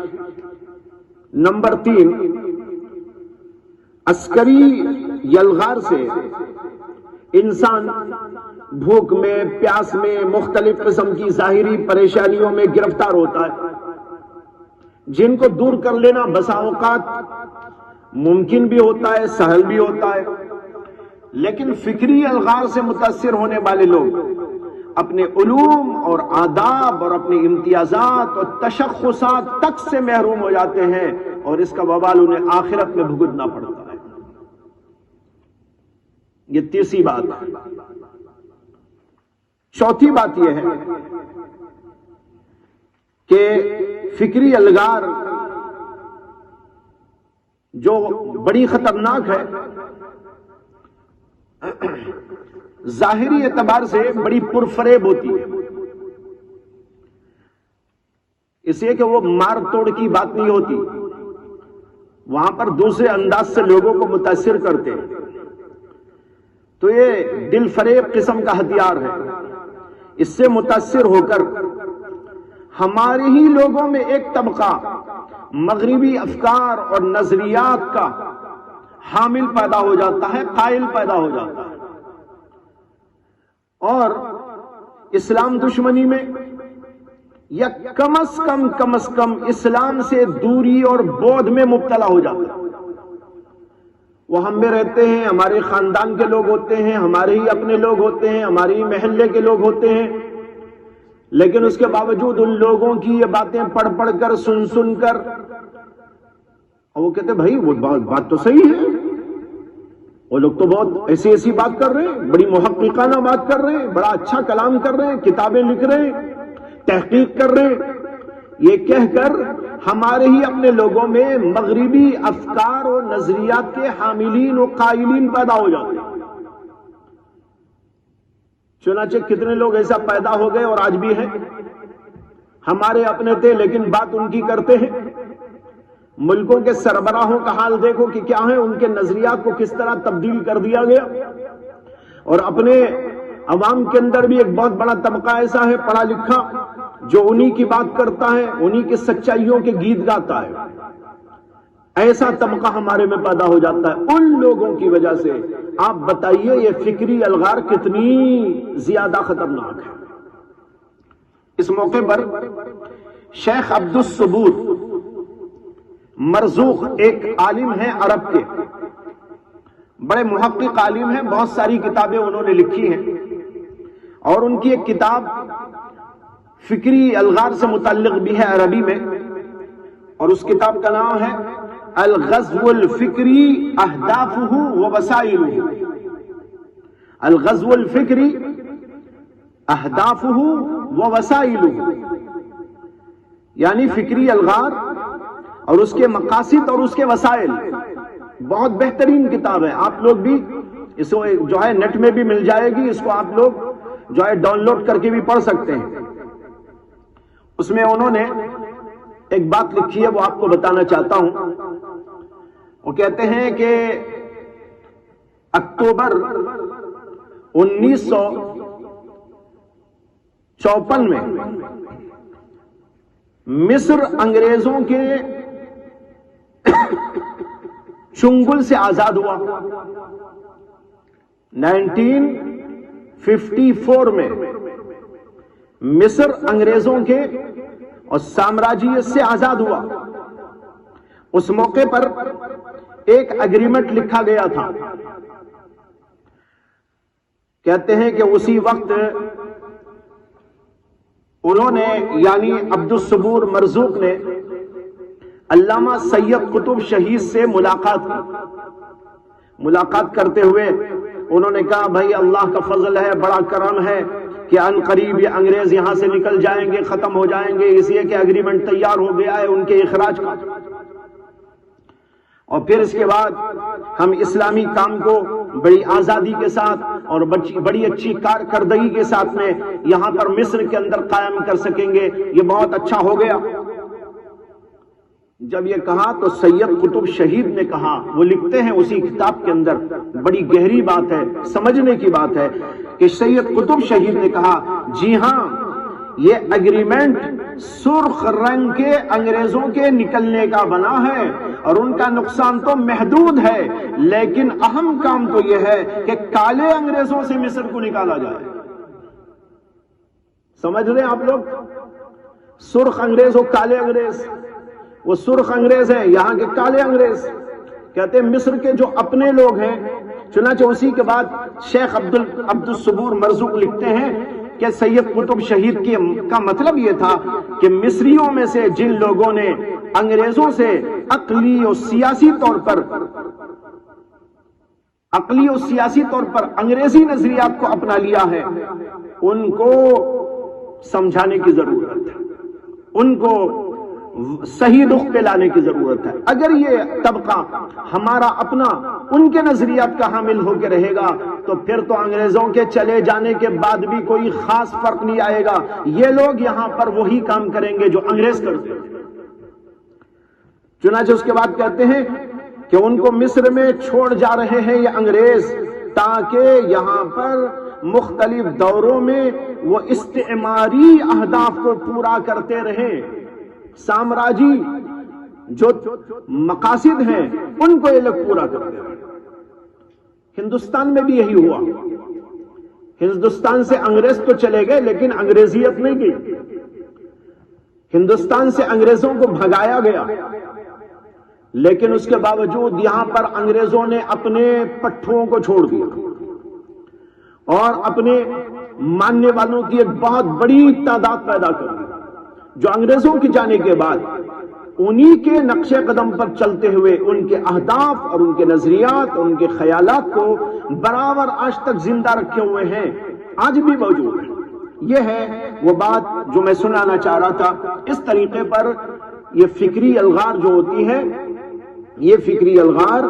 نمبر 3، عسکری یلغار سے انسان بھوک میں، پیاس میں، مختلف قسم کی ظاہری پریشانیوں میں گرفتار ہوتا ہے، جن کو دور کر لینا بسا اوقات ممکن بھی ہوتا ہے، سہل بھی ہوتا ہے. لیکن فکری الغار سے متاثر ہونے والے لوگ اپنے علوم اور آداب اور اپنے امتیازات اور تشخصات تک سے محروم ہو جاتے ہیں، اور اس کا وبال انہیں آخرت میں بھگتنا پڑتا ہے. یہ تیسری بات ہے. چوتھی بات یہ ہے کہ فکری الغار جو بڑی خطرناک ہے، ظاہری اعتبار سے بڑی پرفریب ہوتی ہے. اس لیے کہ وہ مار توڑ کی بات نہیں ہوتی، وہاں پر دوسرے انداز سے لوگوں کو متاثر کرتے ہیں. تو یہ دل فریب قسم کا ہتھیار ہے. اس سے متاثر ہو کر ہمارے ہی لوگوں میں ایک طبقہ مغربی افکار اور نظریات کا حامل پیدا ہو جاتا ہے، قائل پیدا ہو جاتا ہے، اور اسلام دشمنی میں یا کم از کم اسلام سے دوری اور بعد میں مبتلا ہو جاتا ہے. وہ ہم میں رہتے ہیں، ہمارے خاندان کے لوگ ہوتے ہیں، ہمارے ہی اپنے لوگ ہوتے ہیں، ہمارے ہی محلے کے لوگ ہوتے ہیں، لیکن اس کے باوجود ان لوگوں کی یہ باتیں پڑھ پڑھ کر، سن کر، اور وہ کہتے ہیں بھائی وہ بات تو صحیح ہے، وہ لوگ تو بہت ایسی بات کر رہے ہیں، بڑی محققانہ بات کر رہے ہیں، بڑا اچھا کلام کر رہے ہیں، کتابیں لکھ رہے ہیں، تحقیق کر رہے ہیں. یہ کہہ کر ہمارے ہی اپنے لوگوں میں مغربی افکار اور نظریات کے حاملین و قائلین پیدا ہو جاتے ہیں. چنانچہ کتنے لوگ ایسا پیدا ہو گئے اور آج بھی ہیں، ہمارے اپنے تھے لیکن بات ان کی کرتے ہیں. ملکوں کے سربراہوں کا حال دیکھو کہ کیا ہے، ان کے نظریات کو کس طرح تبدیل کر دیا گیا. اور اپنے عوام کے اندر بھی ایک بہت بڑا طبقہ ایسا ہے پڑھا لکھا جو انہی کی بات کرتا ہے، انہی کی سچائیوں کے گیت گاتا ہے. ایسا طبقہ ہمارے میں پیدا ہو جاتا ہے ان لوگوں کی وجہ سے. آپ بتائیے یہ فکری الغار کتنی زیادہ خطرناک ہے. اس موقع پر شیخ عبد الصبور مرزوق ایک عالم ہیں عرب کے، بڑے محقق عالم ہیں، بہت ساری کتابیں انہوں نے لکھی ہیں، اور ان کی ایک کتاب فکری الغار سے متعلق بھی ہے عربی میں، اور اس کتاب کا نام ہے الغزو الفکری اہدافہ و وسائلہ. الغزو الفکری اہدافہ و وسائلہ، یعنی فکری الغار اور اس کے مقاصد اور اس کے وسائل. بہت بہترین کتاب ہے، آپ لوگ بھی اس کو جو ہے نیٹ میں بھی مل جائے گی، اس کو آپ لوگ جو ہے ڈاؤن لوڈ کر کے بھی پڑھ سکتے ہیں. اس میں انہوں نے ایک بات لکھی ہے، وہ آپ کو بتانا چاہتا ہوں. وہ کہتے ہیں کہ اکتوبر 1954 میں مصر انگریزوں کے چنگل سے آزاد ہوا. 1954 میں مصر انگریزوں کے اور سامراجیت سے آزاد ہوا. اس موقع پر ایک اگریمنٹ لکھا گیا تھا. کہتے ہیں کہ اسی وقت انہوں نے یعنی عبدالصبور مرزوق نے علامہ سید قطب شہید سے ملاقات کی. ملاقات کرتے ہوئے انہوں نے کہا بھائی اللہ کا فضل ہے, بڑا کرم ہے کہ ان قریب یہ انگریز یہاں سے نکل جائیں گے, ختم ہو جائیں گے, اس لیے کہ اگریمنٹ تیار ہو گیا ہے ان کے اخراج کا. اور پھر اس کے بعد ہم اسلامی کام کو بڑی آزادی کے ساتھ اور بڑی اچھی کارکردگی کے ساتھ میں یہاں پر مصر کے اندر قائم کر سکیں گے, یہ بہت اچھا ہو گیا. جب یہ کہا تو سید قطب شہید نے کہا, وہ لکھتے ہیں اسی کتاب کے اندر, بڑی گہری بات ہے, سمجھنے کی بات ہے, کہ سید قطب شہید نے کہا جی ہاں یہ اگریمنٹ سرخ رنگ کے انگریزوں کے نکلنے کا بنا ہے اور ان کا نقصان تو محدود ہے, لیکن اہم کام تو یہ ہے کہ کالے انگریزوں سے مصر کو نکالا جائے. سمجھ رہے ہیں آپ لوگ؟ سرخ انگریز اور کالے انگریز, وہ سرخ انگریز ہیں, یہاں کے کالے انگریز. کہتے ہیں مصر کے جو اپنے لوگ ہیں, چنانچہ اسی کے بعد شیخ عبدالصبور مرزوق لکھتے ہیں کہ سید قطب شہید کا مطلب یہ تھا کہ مصریوں میں سے جن لوگوں نے انگریزوں سے عقلی اور سیاسی طور پر انگریزی نظریات کو اپنا لیا ہے, ان کو سمجھانے کی ضرورت ہے, ان کو صحیح رخ پہ لانے کی ضرورت ہے. اگر یہ طبقہ ہمارا اپنا ان کے نظریات کا حامل ہو کے رہے گا تو پھر تو انگریزوں کے چلے جانے کے بعد بھی کوئی خاص فرق نہیں آئے گا, یہ لوگ یہاں پر وہی کام کریں گے جو انگریز کرتے ہیں. چنانچہ اس کے بعد کہتے ہیں کہ ان کو مصر میں چھوڑ جا رہے ہیں یہ انگریز تاکہ یہاں پر مختلف دوروں میں وہ استعماری اہداف کو پورا کرتے رہیں, سامراجی جو مقاصد ہیں ان کو یہ لوگ پورا کرتے ہیں. ہندوستان میں بھی یہی ہوا, ہندوستان سے انگریز تو چلے گئے لیکن انگریزیت نہیں گئی. ہندوستان سے انگریزوں کو بھگایا گیا, لیکن اس کے باوجود یہاں پر انگریزوں نے اپنے پٹھوں کو چھوڑ دیا اور اپنے ماننے والوں کی ایک بہت بڑی تعداد پیدا کر دی, جو انگریزوں کی جانے کے بعد انہی کے نقش قدم پر چلتے ہوئے ان کے اہداف اور ان کے نظریات اور ان کے خیالات کو برابر آج تک زندہ رکھے ہوئے ہیں, آج بھی موجود ہیں. یہ ہے وہ بات جو میں سنانا چاہ رہا تھا. اس طریقے پر یہ فکری الغار جو ہوتی ہے, یہ فکری الغار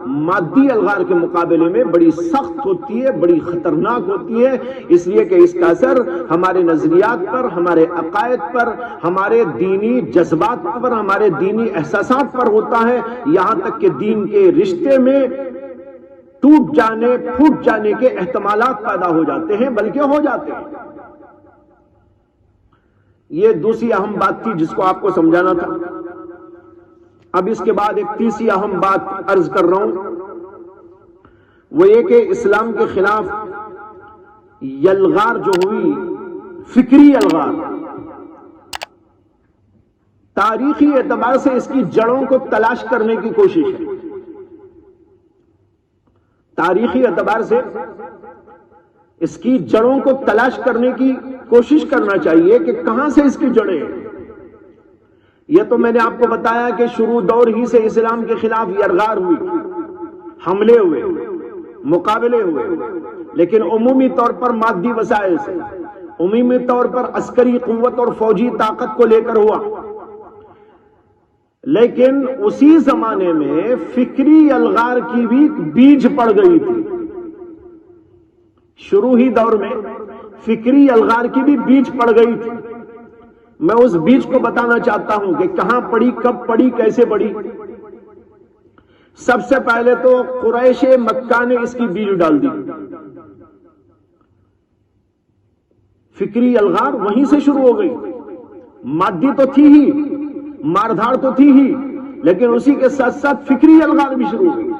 مادی الغار کے مقابلے میں بڑی سخت ہوتی ہے, بڑی خطرناک ہوتی ہے, اس لیے کہ اس کا اثر ہمارے نظریات پر, ہمارے عقائد پر, ہمارے دینی جذبات پر, ہمارے دینی احساسات پر ہوتا ہے, یہاں تک کہ دین کے رشتے میں ٹوٹ جانے پھوٹ جانے کے احتمالات پیدا ہو جاتے ہیں, بلکہ ہو جاتے ہیں. یہ دوسری اہم بات تھی جس کو آپ کو سمجھانا تھا. اب اس کے بعد ایک تیسری اہم بات عرض کر رہا ہوں, وہ یہ کہ اسلام کے خلاف یلغار جو ہوئی, فکری الغار, تاریخی اعتبار سے اس کی جڑوں کو تلاش کرنے کی کوشش ہے. تاریخی اعتبار سے اس کی جڑوں کو تلاش کرنے کی کوشش کرنا چاہیے کہ کہاں سے اس کی جڑیں ہیں. یہ تو میں نے آپ کو بتایا کہ شروع دور ہی سے اسلام کے خلاف یلغار ہوئی, حملے ہوئے, مقابلے ہوئے, لیکن عمومی طور پر مادی وسائل سے, عمومی طور پر عسکری قوت اور فوجی طاقت کو لے کر ہوا. لیکن اسی زمانے میں فکری الغار کی بھی بیج پڑ گئی تھی. شروع ہی دور میں فکری الغار کی بھی بیج پڑ گئی تھی. میں اس بیج کو بتانا چاہتا ہوں کہ کہاں پڑی, کب پڑی, کیسے پڑی. سب سے پہلے تو قریش مکہ نے اس کی بیج ڈال دی. فکری الغار وہیں سے شروع ہو گئی. مادی تو تھی ہی، ماردھاڑ تو تھی ہی، لیکن اسی کے ساتھ ساتھ فکری الغار بھی شروع ہو گئی.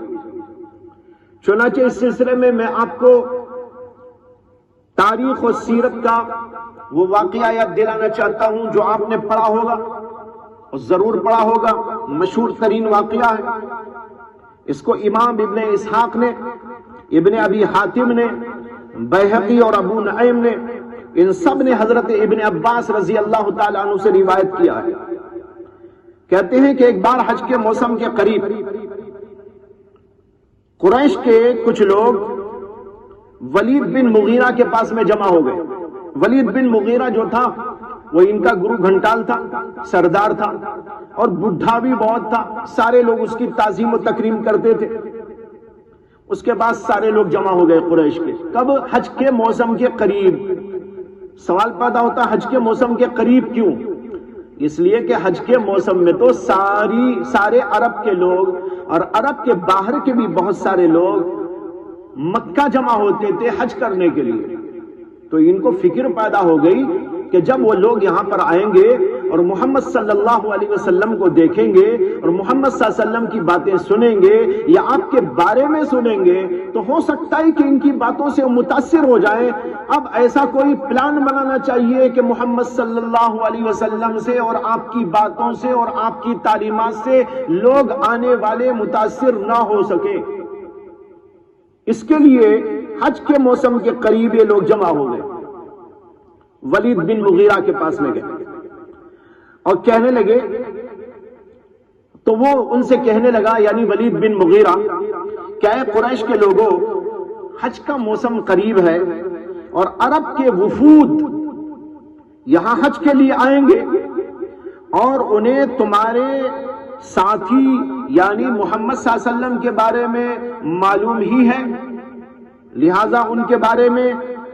چنانچہ اس سلسلے میں آپ کو تاریخ اور سیرت کا وہ واقعہ یاد دلانا چاہتا ہوں جو آپ نے پڑھا ہوگا اور ضرور پڑھا ہوگا. مشہور ترین واقعہ ہے. اس کو امام ابن اسحاق نے، ابن ابی حاتم نے، بیہقی اور ابو نعیم نے، ان سب نے حضرت ابن عباس رضی اللہ تعالی عنہ سے روایت کیا ہے. کہتے ہیں کہ ایک بار حج کے موسم کے قریب قریش کے کچھ لوگ ولید بن مغیرہ کے پاس میں جمع ہو گئے. ولید بن مغیرہ جو تھا وہ ان کا گرو گھنٹال تھا، سردار تھا اور بڈھا بھی بہت تھا. سارے لوگ اس کی تعظیم و تکریم کرتے تھے. اس کے بعد سارے لوگ جمع ہو گئے قریش کے. کب؟ حج کے موسم کے قریب. سوال پیدا ہوتا ہے حج کے موسم کے قریب کیوں؟ اس لیے کہ حج کے موسم میں تو سارے عرب کے لوگ اور عرب کے باہر کے بھی بہت سارے لوگ مکہ جمع ہوتے تھے حج کرنے کے لیے. تو ان کو فکر پیدا ہو گئی کہ جب وہ لوگ یہاں پر آئیں گے اور محمد صلی اللہ علیہ وسلم کو دیکھیں گے اور محمد صلی اللہ علیہ وسلم کی باتیں سنیں گے یا آپ کے بارے میں سنیں گے تو ہو سکتا ہے کہ ان کی باتوں سے متاثر ہو جائیں. اب ایسا کوئی پلان بنانا چاہیے کہ محمد صلی اللہ علیہ وسلم سے اور آپ کی باتوں سے اور آپ کی تعلیمات سے لوگ آنے والے متاثر نہ ہو سکے. اس کے لیے حج کے موسم کے قریب یہ لوگ جمع ہو گئے. ولید بن مغیرہ کے پاس میں گئے اور کہنے لگے، تو وہ ان سے کہنے لگا، یعنی ولید بن مغیرہ، کیا ہے قریش کے لوگوں، حج کا موسم قریب ہے اور عرب کے وفود یہاں حج کے لیے آئیں گے اور انہیں تمہارے ساتھی یعنی محمد صلی اللہ علیہ وسلم کے بارے میں معلوم ہی ہے، لہذا ان کے بارے میں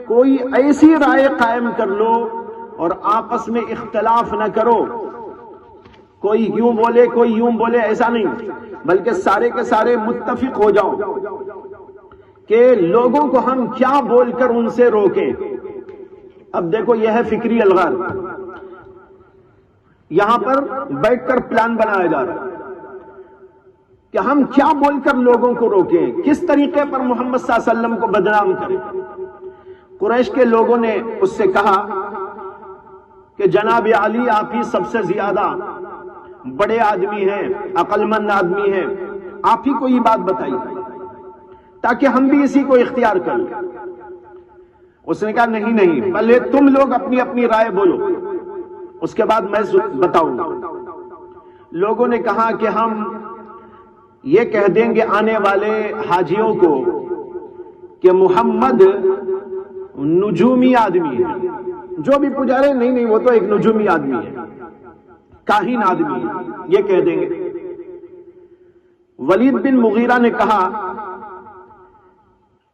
کوئی ایسی رائے قائم کر لو اور آپس میں اختلاف نہ کرو. کوئی یوں بولے کوئی یوں بولے ایسا نہیں، بلکہ سارے کے سارے متفق ہو جاؤ کہ لوگوں کو ہم کیا بول کر ان سے روکیں. اب دیکھو یہ ہے فکری الغار. یہاں پر بیٹھ کر پلان بنایا جا رہا ہے کہ ہم کیا بول کر لوگوں کو روکیں، کس طریقے پر محمد صلی اللہ علیہ وسلم کو بدنام کریں. قریش کے لوگوں نے اس سے کہا کہ جناب علی آپ ہی سب سے زیادہ بڑے آدمی ہیں، عقل مند آدمی ہیں، آپ ہی کو یہ بات بتائیے تاکہ ہم بھی اسی کو اختیار کر لیں. اس نے کہا نہیں، پہلے تم لوگ اپنی اپنی رائے بولو، اس کے بعد میں بتاؤں گا. لوگوں نے کہا کہ ہم یہ کہہ دیں گے آنے والے حاجیوں کو کہ محمد نجومی آدمی ہے. جو بھی پجارے نہیں وہ تو ایک نجومی آدمی ہے، کاہن آدمی ہے، یہ کہہ دیں گے. ولید بن مغیرہ نے کہا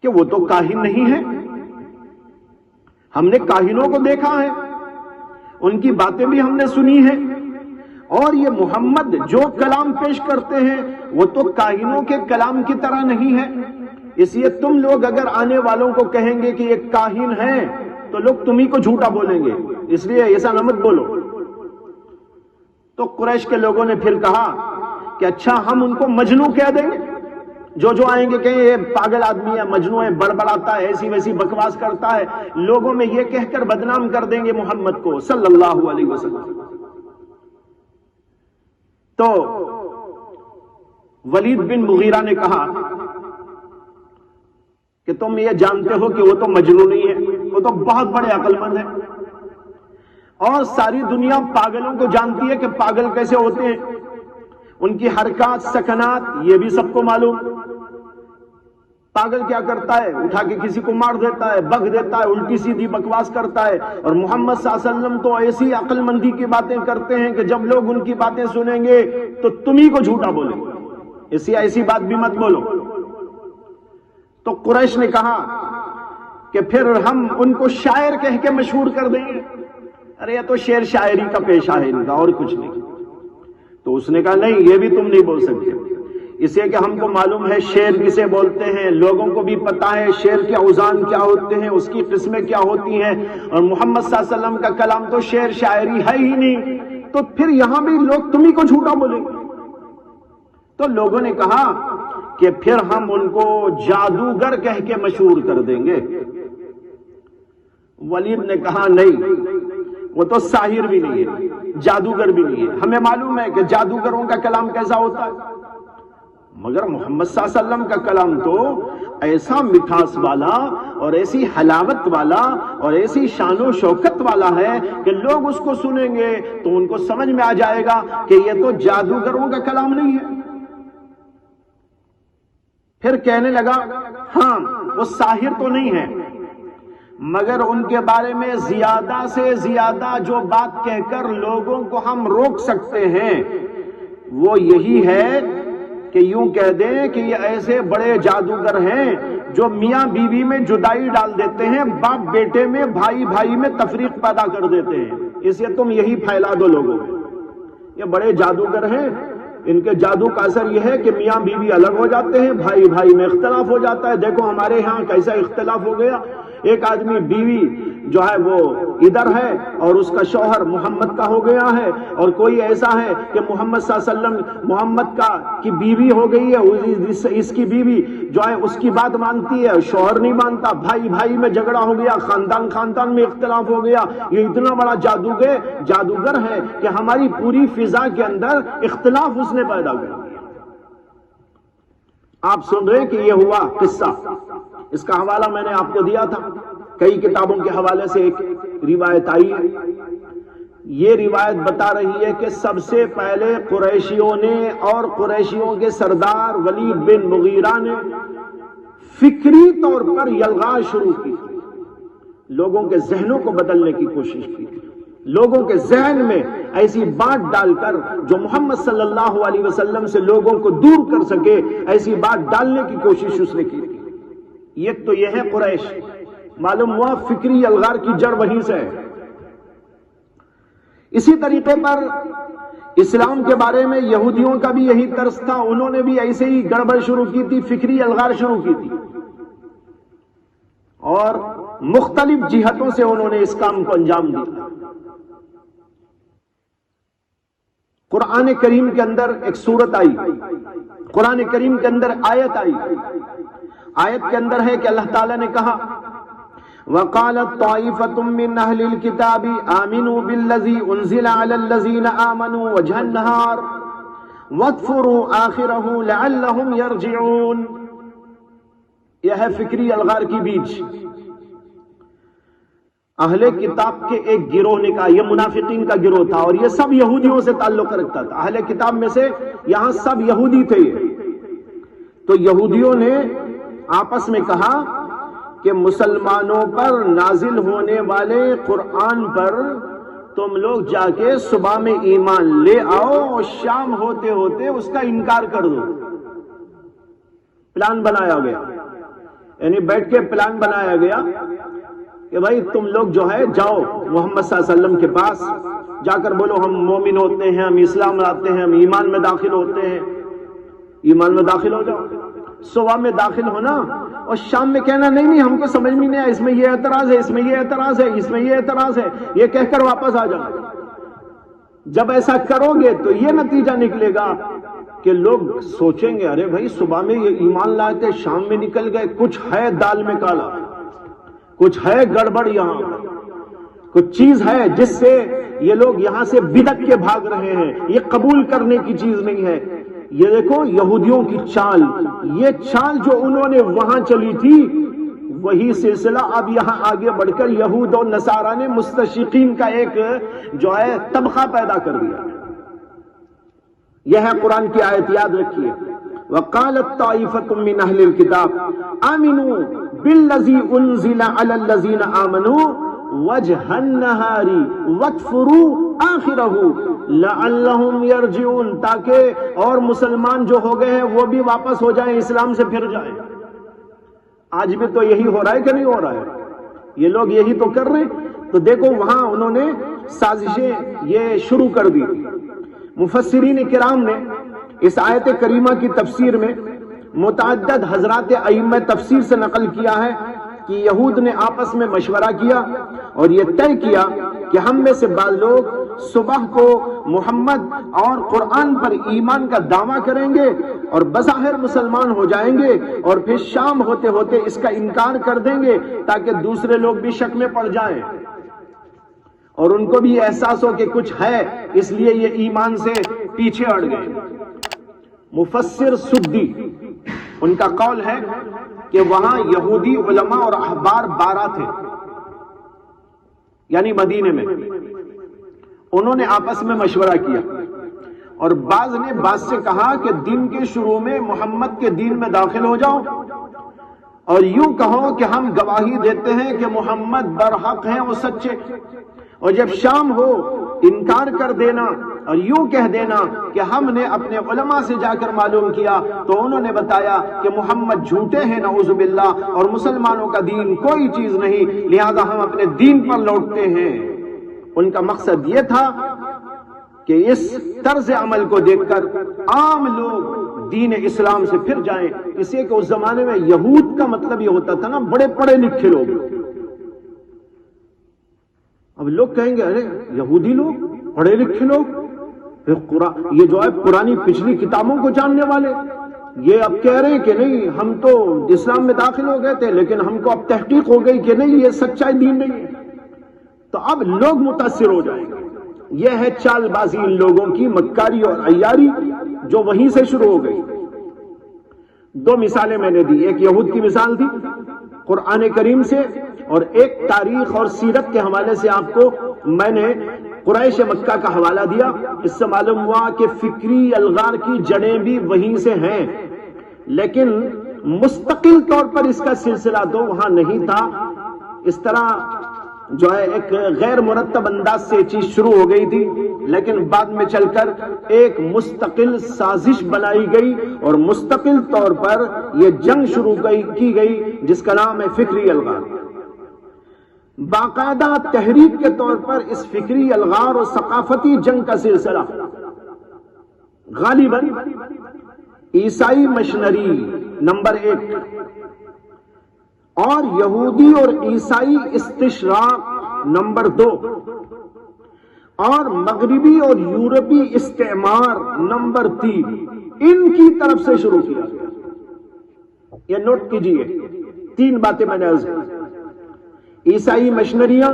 کہ وہ تو کاہن نہیں ہے، ہم نے کاہنوں کو دیکھا ہے، ان کی باتیں بھی ہم نے سنی ہیں، اور یہ محمد جو کلام پیش کرتے ہیں وہ تو کاہنوں کے کلام کی طرح نہیں ہے. اس لیے تم لوگ اگر آنے والوں کو کہیں گے کہ یہ کاہن ہیں تو لوگ تمہیں کو جھوٹا بولیں گے، اس لیے ایسا نہ مت بولو. تو قریش کے لوگوں نے پھر کہا کہ اچھا ہم ان کو مجنوں کہہ دیں گے، جو آئیں گے کہیں یہ پاگل آدمی ہے، مجنوں ہے، بڑبڑاتا ہے، ایسی ویسی بکواس کرتا ہے، لوگوں میں یہ کہہ کر بدنام کر دیں گے محمد کو صلی اللہ علیہ وسلم. تو ولید بن مغیرہ نے کہا کہ تم یہ جانتے ہو کہ وہ تو مجنون نہیں ہے، وہ تو بہت بڑے عقل مند ہیں، اور ساری دنیا پاگلوں کو جانتی ہے کہ پاگل کیسے ہوتے ہیں، ان کی حرکات سکنات یہ بھی سب کو معلوم. پاگل کیا کرتا ہے؟ اٹھا کے کسی کو مار دیتا ہے، بگ دیتا ہے، الٹی سیدھی بکواس کرتا ہے. اور محمد صلی اللہ علیہ وسلم تو ایسی عقل مندی کی باتیں کرتے ہیں کہ جب لوگ ان کی باتیں سنیں گے تو تمہیں کو جھوٹا بولیں گے، ایسی بات بھی مت بولو. تو قریش نے کہا کہ پھر ہم ان کو شاعر کہہ کے مشہور کر دیں گے. ارے یہ تو شعر شاعری کا پیشہ ہے ان کا، اور کچھ نہیں. تو اس نے کہا نہیں، یہ بھی تم نہیں بول سکتے، اسے کہ ہم کو معلوم ہے شعر کسے بولتے ہیں، لوگوں کو بھی پتا ہے شعر کے اوزان کیا ہوتے ہیں، اس کی قسمیں کیا ہوتی ہیں، اور محمد صلی اللہ علیہ وسلم کا کلام تو شعر شاعری ہے ہی نہیں، تو پھر یہاں بھی لوگ تمہیں کو جھوٹا بولیں گے۔ تو لوگوں نے کہا کہ پھر ہم ان کو جادوگر کہہ کے مشہور کر دیں گے۔ ولید نے کہا نہیں، وہ تو ساحر بھی نہیں ہے، جادوگر بھی نہیں ہے، ہمیں معلوم ہے کہ جادوگروں کا کلام کیسا ہوتا ہے، مگر محمد صلی اللہ علیہ وسلم کا کلام تو ایسا مٹھاس والا اور ایسی حلاوت والا اور ایسی شان و شوکت والا ہے کہ لوگ اس کو سنیں گے تو ان کو سمجھ میں آ جائے گا کہ یہ تو جادوگروں کا کلام نہیں ہے۔ پھر کہنے لگا ہاں وہ ساحر تو نہیں ہے، مگر ان کے بارے میں زیادہ سے زیادہ جو بات کہہ کر لوگوں کو ہم روک سکتے ہیں وہ یہی ہے کہ یوں کہہ دیں کہ یہ ایسے بڑے جادوگر ہیں جو میاں بیوی میں جدائی ڈال دیتے ہیں، باپ بیٹے میں، بھائی بھائی میں تفریق پیدا کر دیتے ہیں، اس لیے تم یہی پھیلا دو لوگوں میں۔ یہ بڑے جادوگر ہیں، ان کے جادو کا اثر یہ ہے کہ میاں بیوی الگ ہو جاتے ہیں، بھائی بھائی میں اختلاف ہو جاتا ہے۔ دیکھو ہمارے ہاں کیسا اختلاف ہو گیا، ایک آدمی بیوی جو ہے وہ ادھر ہے اور اس کا شوہر محمد کا ہو گیا ہے، اور کوئی ایسا ہے کہ محمد صلی اللہ علیہ وسلم محمد کا کی بیوی ہو گئی ہے، اس کی بیوی جو ہے اس کی بات مانتی ہے، شوہر نہیں مانتا، بھائی بھائی میں جھگڑا ہو گیا، خاندان خاندان میں اختلاف ہو گیا۔ یہ اتنا بڑا جادوگر ہے کہ ہماری پوری فضا کے اندر اختلاف اس نے پیدا کر دیا۔ آپ سن رہے کہ یہ ہوا قصہ، اس کا حوالہ میں نے آپ کو دیا تھا، کئی کتابوں کے حوالے سے ایک روایت آئی ہے۔ یہ روایت بتا رہی ہے کہ سب سے پہلے قریشیوں نے اور قریشیوں کے سردار ولید بن مغیرہ نے فکری طور پر یلغار شروع کی، لوگوں کے ذہنوں کو بدلنے کی کوشش کی، لوگوں کے ذہن میں ایسی بات ڈال کر جو محمد صلی اللہ علیہ وسلم سے لوگوں کو دور کر سکے، ایسی بات ڈالنے کی کوشش اس نے کی تھی۔ ایک تو یہ ہے قریش، معلوم ہوا فکری الغار کی جڑ وہیں سے ہے۔ اسی طریقے پر اسلام کے بارے میں یہودیوں کا بھی یہی طرز تھا، انہوں نے بھی ایسے ہی گڑبڑ شروع کی تھی، فکری الغار شروع کی تھی، اور مختلف جہتوں سے انہوں نے اس کام کو انجام دیا۔ قرآن کریم کے اندر ایک سورت آئی، قرآن کریم کے اندر آیت آئی، آیت کے اندر ہے کہ اللہ تعالیٰ نے کہا وَقَالَتْ طَائِفَةٌ مِّنْ أَهْلِ الْكِتَابِ آمِنُوا بِالَّذِي أُنزِلَ عَلَى الَّذِينَ آمَنُوا وَجْهَ النَّهَارِ وَاكْفُرُوا آخِرَهُ لَعَلَّهُمْ يَرْجِعُونَ۔ یہ ہے فکری الغار کی بیج۔ اہل کتاب کے ایک گروہ نے کہا، یہ منافقین کا گروہ تھا اور یہ سب یہودیوں سے تعلق رکھتا تھا، اہل کتاب میں سے یہاں سب یہودی تھے، تو یہودیوں نے آپس میں کہا کہ مسلمانوں پر نازل ہونے والے قرآن پر تم لوگ جا کے صبح میں ایمان لے آؤ اور شام ہوتے ہوتے اس کا انکار کر دو۔ پلان بنایا گیا، یعنی بیٹھ کے پلان بنایا گیا کہ بھائی تم لوگ جو ہے جاؤ محمد صلی اللہ علیہ وسلم کے پاس جا کر بولو ہم مومن ہوتے ہیں، ہم اسلام لاتے ہیں، ہم ایمان میں داخل ہوتے ہیں، ایمان میں داخل ہو جاؤ۔ صبح میں داخل ہونا اور شام میں کہنا نہیں ہم کو سمجھ میں نہیں آیا، اس میں یہ اعتراض ہے، اس میں یہ اعتراض ہے، اس میں یہ اعتراض ہے، یہ کہہ کر واپس آ جاؤ۔ جب ایسا کرو گے تو یہ نتیجہ نکلے گا کہ لوگ سوچیں گے ارے بھائی صبح میں یہ ایمان لائے تھے، شام میں نکل گئے، کچھ ہے دال میں کالا، کچھ ہے گڑبڑ، یہاں کچھ چیز ہے جس سے یہ لوگ یہاں سے بدعت کے بھاگ رہے ہیں، یہ قبول کرنے کی چیز نہیں ہے۔ یہ دیکھو یہودیوں کی چال، یہ چال جو انہوں نے وہاں چلی تھی وہی سلسلہ اب یہاں آگے بڑھ کر یہود اور نصارہ نے مستشرقین کا ایک جو ہے طبقہ پیدا کر دیا۔ یہ ہے قرآن کی آیت، یاد رکھیے وَقَالَتْ طَائِفَةٌ مِّنْ أَهْلِ الْكِتَابِ آمِنُوا بِالَّذِي أُنزِلَ عَلَى الَّذِينَ آمَنُوا وَجْهَ النَّهَارِ وَاكْفُرُوا آخِرَهُ لَعَلَّهُمْ يَرْجِعُونَ، تاکہ اور مسلمان جو ہو گئے ہیں وہ بھی واپس ہو جائیں، اسلام سے پھر جائیں۔ آج بھی تو یہی ہو رہا ہے کہ نہیں ہو رہا ہے؟ یہ لوگ یہی تو کر رہے ہیں۔ تو دیکھو وہاں انہوں نے سازشیں یہ شروع کر دی۔ مفسرین کرام نے اس آیت کریمہ کی تفسیر میں متعدد حضرات ائمہ تفسیر سے نقل کیا ہے کہ یہود نے آپس میں مشورہ کیا اور یہ طے کیا کہ ہم میں سے بعض لوگ صبح کو محمد اور قرآن پر ایمان کا دعویٰ کریں گے اور بظاہر مسلمان ہو جائیں گے، اور پھر شام ہوتے ہوتے اس کا انکار کر دیں گے تاکہ دوسرے لوگ بھی شک میں پڑ جائیں اور ان کو بھی احساس ہو کہ کچھ ہے، اس لیے یہ ایمان سے پیچھے ہٹ گئے۔ مفسر سدی ان کا قول ہے کہ وہاں یہودی علماء اور احبار 12 تھے، یعنی مدینے میں۔ انہوں نے آپس میں مشورہ کیا اور بعض نے بعض سے کہا کہ دن کے شروع میں محمد کے دین میں داخل ہو جاؤ اور یوں کہو کہ ہم گواہی دیتے ہیں کہ محمد برحق ہیں اور سچے، اور جب شام ہو انکار کر دینا اور یوں کہہ دینا کہ ہم نے اپنے علماء سے جا کر معلوم کیا تو انہوں نے بتایا کہ محمد جھوٹے ہیں نعوذ باللہ، اور مسلمانوں کا دین کوئی چیز نہیں، لہذا ہم اپنے دین پر لوٹتے ہیں۔ ان کا مقصد یہ تھا کہ اس طرز عمل کو دیکھ کر عام لوگ دین اسلام سے پھر جائیں، اس لیے کہ اس زمانے میں یہود کا مطلب یہ ہوتا تھا نا بڑے پڑھے لکھے لوگ۔ اب لوگ کہیں گے ارے یہودی لوگ، پڑھے لکھے لوگ، یہ جو ہے پرانی پچھلی کتابوں کو جاننے والے، یہ اب کہہ رہے ہیں کہ نہیں ہم تو اسلام میں داخل ہو گئے تھے لیکن ہم کو اب تحقیق ہو گئی کہ نہیں یہ سچائی دین نہیں ہے، تو اب لوگ متاثر ہو جائیں گے۔ یہ ہے چال بازی ان لوگوں کی، مکاری اور عیاری جو وہیں سے شروع ہو گئی۔ 2 مثالیں میں نے دی، ایک یہود کی مثال تھی قرآن کریم سے، اور ایک تاریخ اور سیرت کے حوالے سے آپ کو میں نے قریش مکہ کا حوالہ دیا۔ اس سے معلوم ہوا کہ فکری الغار کی جڑیں بھی وہیں سے ہیں، لیکن مستقل طور پر اس کا سلسلہ تو وہاں نہیں تھا۔ اس طرح جو ہے ایک غیر مرتب انداز سے چیز شروع ہو گئی تھی، لیکن بعد میں چل کر ایک مستقل سازش بنائی گئی اور مستقل طور پر یہ جنگ شروع کی گئی جس کا نام ہے فکری الغار۔ باقاعدہ تحریک کے طور پر اس فکری الغار اور ثقافتی جنگ کا سلسلہ غالباً عیسائی مشنری نمبر 1 اور یہودی اور عیسائی استشراق نمبر 2 اور مغربی اور یورپی استعمار نمبر 3 ان کی طرف سے شروع کیا گیا۔ یہ نوٹ کیجئے، 3 باتیں میں نے عرض کی، عیسائی مشنریاں،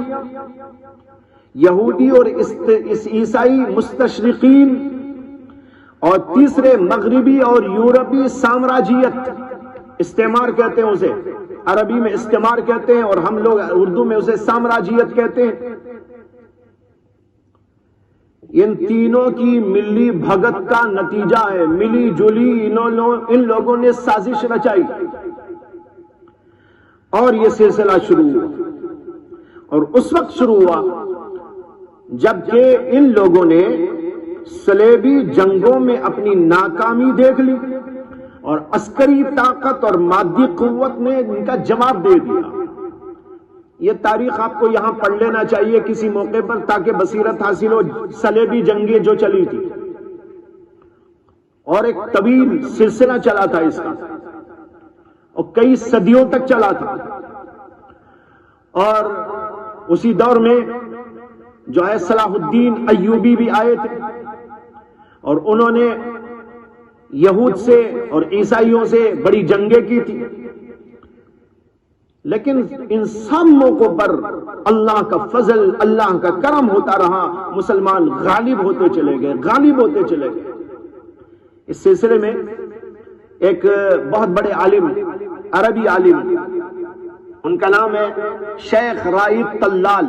یہودی اور عیسائی مستشرقین، اور تیسرے مغربی اور یورپی سامراجیت، استعمار کہتے ہیں اسے، عربی میں استعمار کہتے ہیں اور ہم لوگ اردو میں اسے سامراجیت کہتے ہیں۔ ان تینوں کی ملی بھگت کا نتیجہ ہے، ملی جلی ان لوگوں نے سازش رچائی اور یہ سلسلہ شروع ہوا، اور اس وقت شروع ہوا جبکہ ان لوگوں نے صلیبی جنگوں میں اپنی ناکامی دیکھ لی اور عسکری طاقت اور مادی قوت نے ان کا جواب دے دیا۔ یہ تاریخ آپ کو یہاں پڑھ لینا چاہیے کسی موقع پر تاکہ بصیرت حاصل ہو۔ صلیبی جنگیں جو چلی تھی اور ایک طویل سلسلہ چلا تھا اس کا، اور کئی صدیوں تک چلا تھا، اور اسی دور میں جو ہے صلاح الدین ایوبی بھی آئے تھے اور انہوں نے یہود سے اور عیسائیوں سے بڑی جنگیں کی تھی، لیکن ان سب موقعوں پر اللہ کا فضل، اللہ کا کرم ہوتا رہا، مسلمان غالب ہوتے چلے گئے، غالب ہوتے چلے گئے۔ اس سلسلے میں ایک بہت بڑے عالم، عربی عالم، ان کا نام ہے شیخ رائد طلال،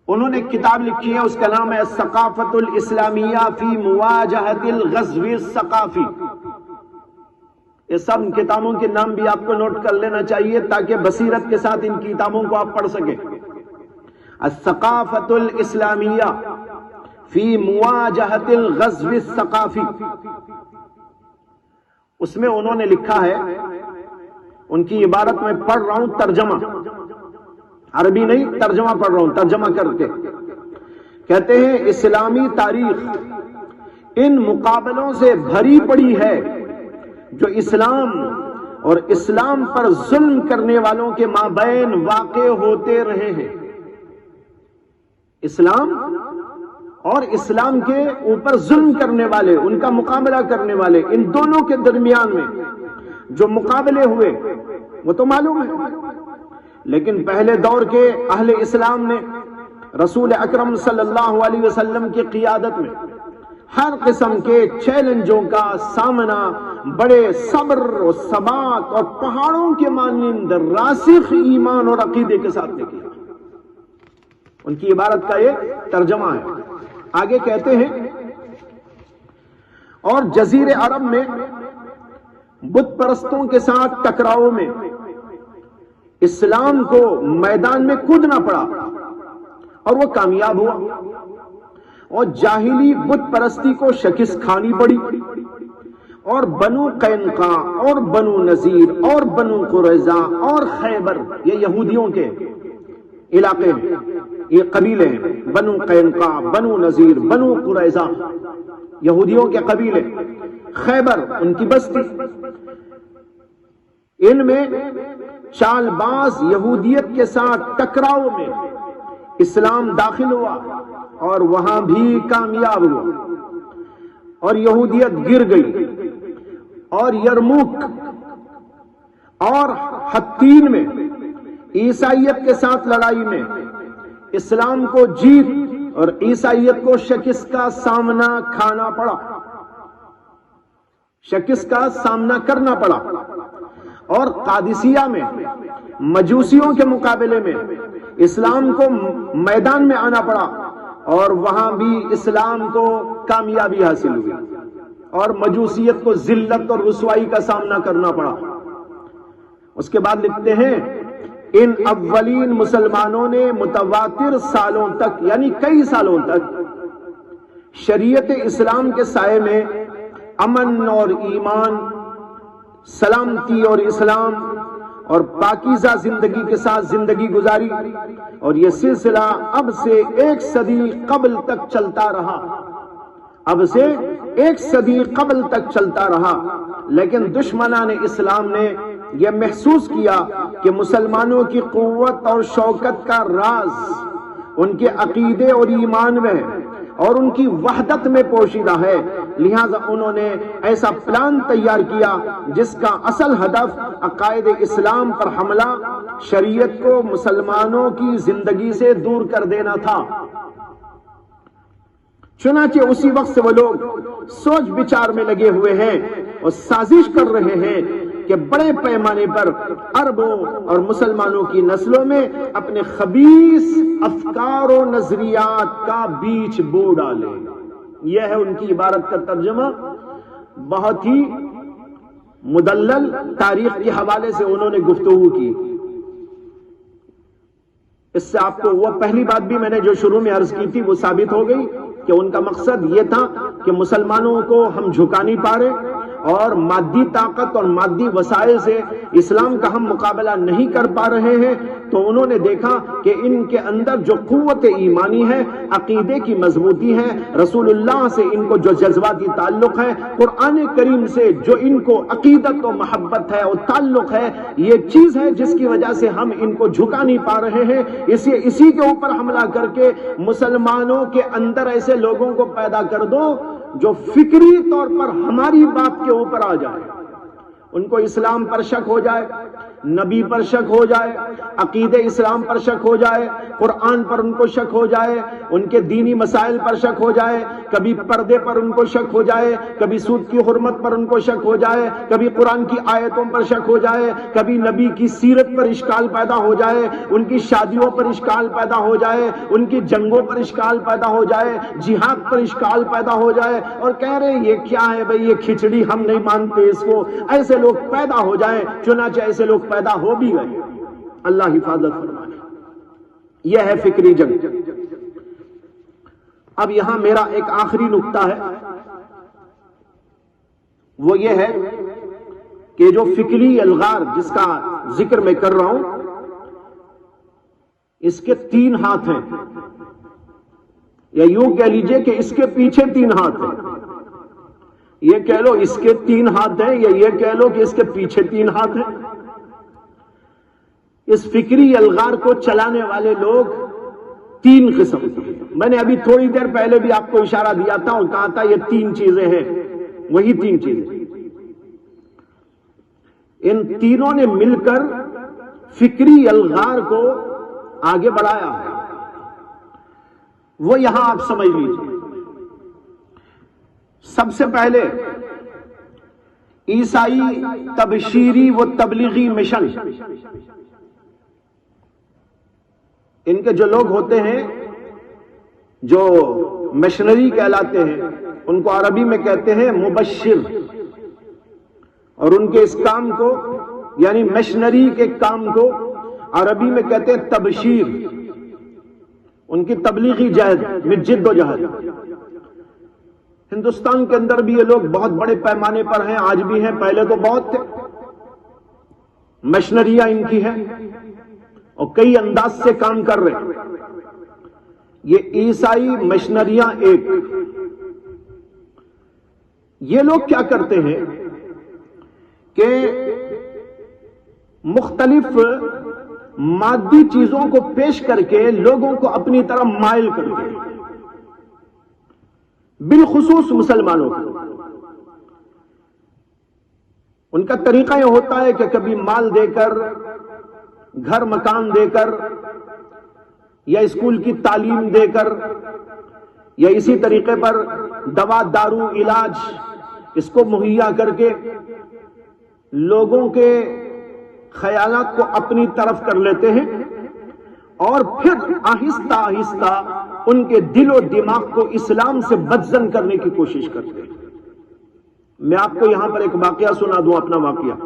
انہوں نے کتاب لکھی ہے، اس کا نام ہے الثقافۃ الاسلامیہ فی مواجہۃ الغزو الثقافی۔ یہ سب کتابوں کے نام بھی آپ کو نوٹ کر لینا چاہیے تاکہ بصیرت کے ساتھ ان کتابوں کو آپ پڑھ سکیں۔ الثقافۃ الاسلامیہ فی مواجہۃ الغزو الثقافی، اس میں انہوں نے لکھا ہے، ان کی عبارت میں پڑھ رہا ہوں، ترجمہ، عربی نہیں ترجمہ پڑھ رہا ہوں، ترجمہ کر کے کہتے ہیں اسلامی تاریخ ان مقابلوں سے بھری پڑی ہے جو اسلام اور اسلام پر ظلم کرنے والوں کے مابین واقع ہوتے رہے ہیں۔ اسلام اور اسلام کے اوپر ظلم کرنے والے، ان کا مقابلہ کرنے والے، ان دونوں کے درمیان میں جو مقابلے ہوئے وہ تو معلوم ہے۔ لیکن پہلے دور کے اہل اسلام نے رسول اکرم صلی اللہ علیہ وسلم کی قیادت میں ہر قسم کے چیلنجوں کا سامنا بڑے صبر و ثبات اور پہاڑوں کے مانند راسخ ایمان اور عقیدے کے ساتھ نے کیا۔ ان کی عبارت کا یہ ترجمہ ہے۔ آگے کہتے ہیں، اور جزیرے عرب میں بت پرستوں کے ساتھ ٹکراؤ میں اسلام کو میدان میں کودنا پڑا اور وہ کامیاب ہوا، اور جاہلی بت پرستی کو شکست کھانی پڑی، اور بنو قینقاع اور بنو نذیر اور بنو قریظہ اور خیبر، یہ یہودیوں کے علاقے ہیں، یہ قبیلے ہیں، بنو قینقاع، بنو نذیر، بنو قریظہ، یہودیوں کے قبیلے، خیبر ان کی بستی، ان میں چال باز یہودیت کے ساتھ ٹکراؤ میں اسلام داخل ہوا اور وہاں بھی کامیاب ہوا، اور یہودیت گر گئی، اور یرموک اور حطین میں عیسائیت کے ساتھ لڑائی میں اسلام کو جیت اور عیسائیت کو شکست کا سامنا کھانا پڑا، شکست کا سامنا کرنا پڑا، اور قادسیہ میں مجوسیوں کے مقابلے میں اسلام کو میدان میں آنا پڑا اور وہاں بھی اسلام کو کامیابی حاصل ہوئی اور مجوسیت کو ذلت اور رسوائی کا سامنا کرنا پڑا۔ اس کے بعد لکھتے ہیں، ان اولین مسلمانوں نے متواتر سالوں تک، یعنی کئی سالوں تک، شریعت اسلام کے سائے میں امن اور ایمان، سلامتی اور اسلام اور پاکیزہ زندگی کے ساتھ زندگی گزاری، اور یہ سلسلہ اب سے 1 صدی قبل تک چلتا رہا، اب سے 1 صدی قبل تک چلتا رہا۔ لیکن دشمنان اسلام نے یہ محسوس کیا کہ مسلمانوں کی قوت اور شوکت کا راز ان کے عقیدے اور ایمان میں اور ان کی وحدت میں پوشیدہ ہے، لہذا انہوں نے ایسا پلان تیار کیا جس کا اصل ہدف عقائد اسلام پر حملہ، شریعت کو مسلمانوں کی زندگی سے دور کر دینا تھا۔ چنانچہ اسی وقت سے وہ لوگ سوچ بچار میں لگے ہوئے ہیں اور سازش کر رہے ہیں کہ بڑے پیمانے پر عربوں اور مسلمانوں کی نسلوں میں اپنے خبیث افکار و نظریات کا بیج بو ڈالے۔ یہ ہے ان کی عبارت کا ترجمہ۔ بہت ہی مدلل تاریخ کے حوالے سے انہوں نے گفتگو کی۔ اس سے آپ کو وہ پہلی بات بھی میں نے جو شروع میں عرض کی تھی وہ ثابت ہو گئی کہ ان کا مقصد یہ تھا کہ مسلمانوں کو ہم جھکا نہیں پا رہے اور مادی طاقت اور مادی وسائل سے اسلام کا ہم مقابلہ نہیں کر پا رہے ہیں، تو انہوں نے دیکھا کہ ان کے اندر جو قوت ایمانی ہے، عقیدے کی مضبوطی ہے، رسول اللہ سے ان کو جو جذباتی تعلق ہے، قرآن کریم سے جو ان کو عقیدت و محبت ہے اور تعلق ہے، یہ چیز ہے جس کی وجہ سے ہم ان کو جھکا نہیں پا رہے ہیں۔ اسی کے اوپر حملہ کر کے مسلمانوں کے اندر ایسے لوگوں کو پیدا کر دو جو فکری طور پر ہماری بات کے اوپر آ جائے، ان کو اسلام پر شک ہو جائے، نبی پر شک ہو جائے، عقیدے اسلام پر شک ہو جائے، قرآن پر ان کو شک ہو جائے، ان کے دینی مسائل پر شک ہو جائے، کبھی پردے پر ان کو شک ہو جائے، کبھی سود کی حرمت پر ان کو شک ہو جائے، کبھی قرآن کی آیتوں پر شک ہو جائے، کبھی نبی کی سیرت پر اشکال پیدا ہو جائے، ان کی شادیوں پر اشکال پیدا ہو جائے، ان کی جنگوں پر اشکال پیدا ہو جائے، جہاد پر اشکال پیدا ہو جائے، اور کہہ رہے یہ کیا ہے بھئی، یہ کھچڑی ہم نہیں مانتے اس کو، ایسے لوگ پیدا ہو جائیں۔ چنانچہ ایسے لوگ پیدا ہو بھی گئے، اللہ حفاظت فرمائے۔ یہ ہے فکری جنگ۔ اب یہاں میرا ایک آخری نقطہ ہے، وہ یہ ہے کہ جو فکری الغار جس کا ذکر میں کر رہا ہوں، اس کے 3 ہاتھ ہیں، یا یوں کہہ لیجئے کہ اس کے پیچھے 3 ہاتھ ہیں۔ یہ کہہ لو اس کے 3 ہاتھ ہیں، یا یہ کہہ لو کہ اس کے پیچھے 3 ہاتھ ہیں۔ اس فکری الغار کو چلانے والے لوگ 3 قسم کے ہیں۔ میں نے ابھی تھوڑی دیر پہلے بھی آپ کو اشارہ دیا تھا اور کہا تھا یہ 3 چیزیں ہیں، وہی 3 چیزیں۔ ان تینوں نے مل کر فکری الغار کو آگے بڑھایا ہے، وہ یہاں آپ سمجھ لیجیے۔ سب سے پہلے عیسائی تبشیری و تبلیغی مشن، ان کے جو لوگ ہوتے ہیں جو مشنری کہلاتے ہیں، ان کو عربی میں کہتے ہیں مبشر، اور ان کے اس کام کو یعنی مشنری کے کام کو عربی میں کہتے ہیں تبشیر۔ ان کی تبلیغی جہد میں جد و جہد، ہندوستان کے اندر بھی یہ لوگ بہت بڑے پیمانے پر ہیں، آج بھی ہیں، پہلے تو بہت تھے۔ مشنریاں ان کی ہیں اور کئی انداز سے کام کر رہے ہیں۔ یہ عیسائی مشنریاں ایک، یہ لوگ کیا کرتے ہیں کہ مختلف مادی چیزوں کو پیش کر کے لوگوں کو اپنی طرف مائل کرتے ہیں، بالخصوص مسلمانوں کو۔ ان کا طریقہ یہ ہوتا ہے کہ کبھی مال دے کر، گھر مکان دے کر، یا اسکول کی تعلیم دے کر، یا اسی طریقے پر دوا دارو علاج اس کو مہیا کر کے لوگوں کے خیالات کو اپنی طرف کر لیتے ہیں، اور پھر آہستہ آہستہ ان کے دل و دماغ کو اسلام سے بدزن کرنے کی کوشش کرتے ہیں۔ میں آپ کو یہاں پر ایک واقعہ سنا دوں، اپنا واقعہ۔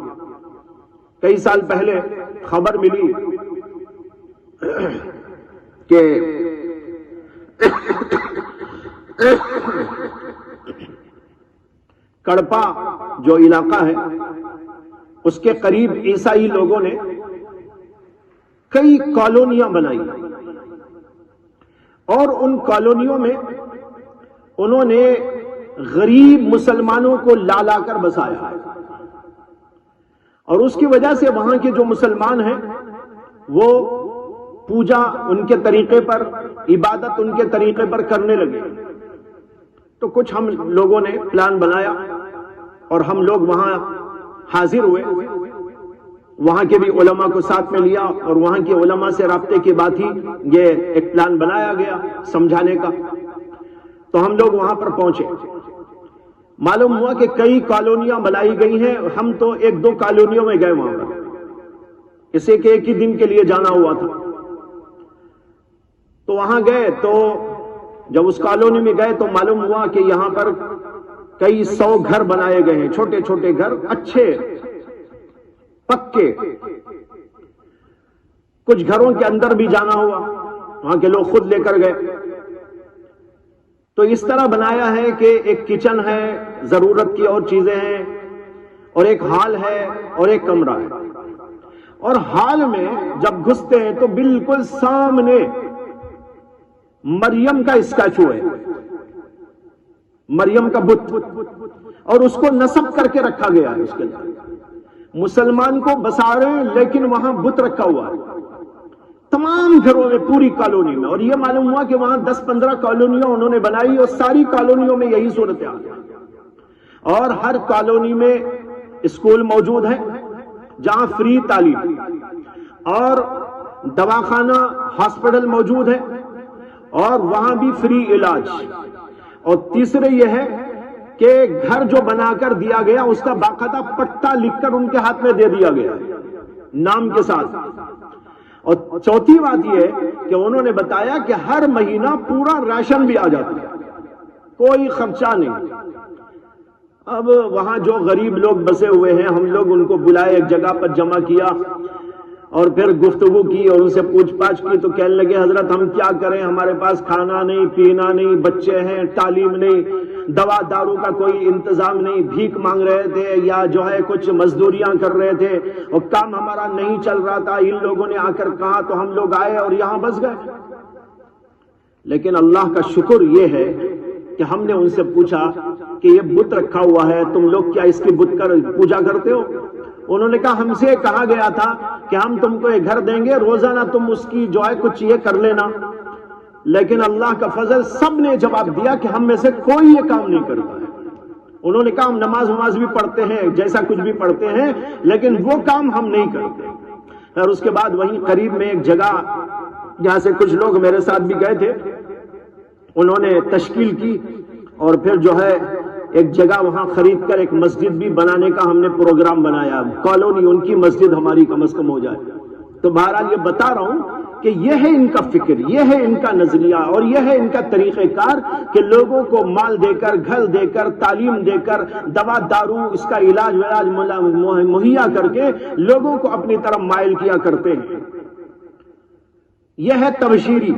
کئی سال پہلے خبر ملی کہ کڑپا جو علاقہ ہے اس کے قریب عیسائی لوگوں نے کئی کالونیاں بنائی، اور ان کالونیوں میں انہوں نے غریب مسلمانوں کو لا لا کر بسایا ہے، اور اس کی وجہ سے وہاں کے جو مسلمان ہیں وہ پوجا ان کے طریقے پر، عبادت ان کے طریقے پر کرنے لگے۔ تو کچھ ہم لوگوں نے پلان بنایا اور ہم لوگ وہاں حاضر ہوئے، وہاں کے بھی علماء کو ساتھ میں لیا، اور وہاں کے علماء سے رابطے کے بعد ہی یہ ایک پلان بنایا گیا سمجھانے کا۔ تو ہم لوگ وہاں پر پہنچے، معلوم ہوا کہ کئی کالونیاں بنائی گئی ہیں، ہم تو 1-2 کالونیوں میں گئے وہاں پر، اسے کہ ایک ہی دن کے لیے جانا ہوا تھا۔ تو وہاں گئے، تو جب اس کالونی میں گئے تو معلوم ہوا کہ یہاں پر کئی 100 گھر بنائے گئے ہیں، چھوٹے چھوٹے گھر، اچھے پکے۔ کچھ گھروں کے اندر بھی جانا ہوا، وہاں کے لوگ خود لے کر گئے۔ تو اس طرح بنایا ہے کہ ایک کچن ہے، ضرورت کی اور چیزیں ہیں، اور ایک ہال ہے اور ایک کمرہ ہے۔ اور ہال میں جب گھستے ہیں تو بالکل سامنے مریم کا اسٹیچو ہے، مریم کا بت، اور اس کو نصب کر کے رکھا گیا ہے۔ اس کے اندر مسلمان کو بسا رہے ہیں لیکن وہاں بت رکھا ہوا ہے تمام گھروں میں، پوری کالونی میں۔ اور یہ معلوم ہوا کہ وہاں 10-15 کالونیاں انہوں نے بنائی، اور ساری کالونیوں میں یہی صورتحال ہے۔ اور ہر کالونی میں اسکول موجود ہے جہاں فری تعلیم، اور دواخانہ ہاسپٹل موجود ہے، اور وہاں بھی فری علاج۔ اور تیسرے یہ ہے کہ گھر جو بنا کر دیا گیا اس کا باقاعدہ پٹا لکھ کر ان کے ہاتھ میں دے دیا گیا نام کے ساتھ۔ اور چوتھی بات یہ ہے کہ انہوں نے بتایا کہ ہر مہینہ پورا راشن بھی آ جاتا ہے، کوئی خرچہ نہیں۔ اب وہاں جو غریب لوگ بسے ہوئے ہیں، ہم لوگ ان کو بلائے، ایک جگہ پر جمع کیا، اور پھر گفتگو کی اور ان سے پوچھ پاچھ کی۔ تو کہنے لگے حضرت ہم کیا کریں، ہمارے پاس کھانا نہیں، پینا نہیں، بچے ہیں، تعلیم نہیں، دوا دارو کا کوئی انتظام نہیں، بھیک مانگ رہے تھے یا جو ہے کچھ مزدوریاں کر رہے تھے، اور کام ہمارا نہیں چل رہا تھا۔ ان لوگوں نے آ کر کہا تو ہم لوگ آئے اور یہاں بس گئے۔ لیکن اللہ کا شکر یہ ہے کہ ہم نے ان سے پوچھا کہ یہ بت رکھا ہوا ہے، تم لوگ کیا اس کی بت کر پوجا کرتے ہو؟ انہوں نے کہا ہم سے کہا گیا تھا کہ ہم تم کو یہ گھر دیں گے، روزانہ تم اس کی جو ہے کچھ یہ کر لینا، لیکن اللہ کا فضل سب نے جواب دیا کہ ہم میں سے کوئی یہ کام نہیں کرتا ہے۔ انہوں نے کہا ہم نماز بھی پڑھتے ہیں، جیسا کچھ بھی پڑھتے ہیں، لیکن وہ کام ہم نہیں کرتے۔ اور اس کے بعد وہیں قریب میں ایک جگہ جہاں سے کچھ لوگ میرے ساتھ بھی گئے تھے، انہوں نے تشکیل کی اور پھر جو ہے ایک جگہ وہاں خرید کر ایک مسجد بھی بنانے کا ہم نے پروگرام بنایا، کالونی ان کی مسجد ہماری کم از کم ہو جائے۔ تو بہرحال یہ بتا رہا ہوں کہ یہ ہے ان کا فکر، یہ ہے ان کا نظریہ، اور یہ ہے ان کا طریقہ کار کہ لوگوں کو مال دے کر، گھر دے کر، تعلیم دے کر، دوا دارو، اس کا علاج مہیا کر کے لوگوں کو اپنی طرف مائل کیا کرتے ہیں۔ یہ ہے تبشیری،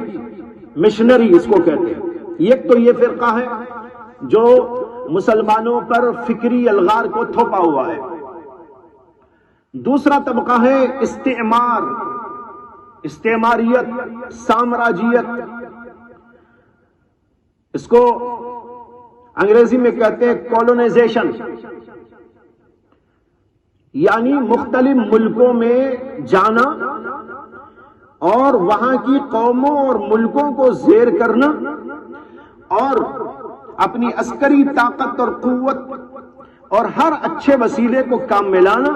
مشنری اس کو کہتے ہیں۔ ایک تو یہ فرقہ ہے جو مسلمانوں پر فکری الغار کو تھوپا ہوا ہے، دوسرا طبقہ ہے استعماریت، سامراجیت، اس کو انگریزی میں کہتے ہیں کولونائزیشن، یعنی مختلف ملکوں میں جانا اور وہاں کی قوموں اور ملکوں کو زیر کرنا اور اپنی عسکری طاقت اور قوت اور ہر اچھے وسیلے کو کام میں لانا،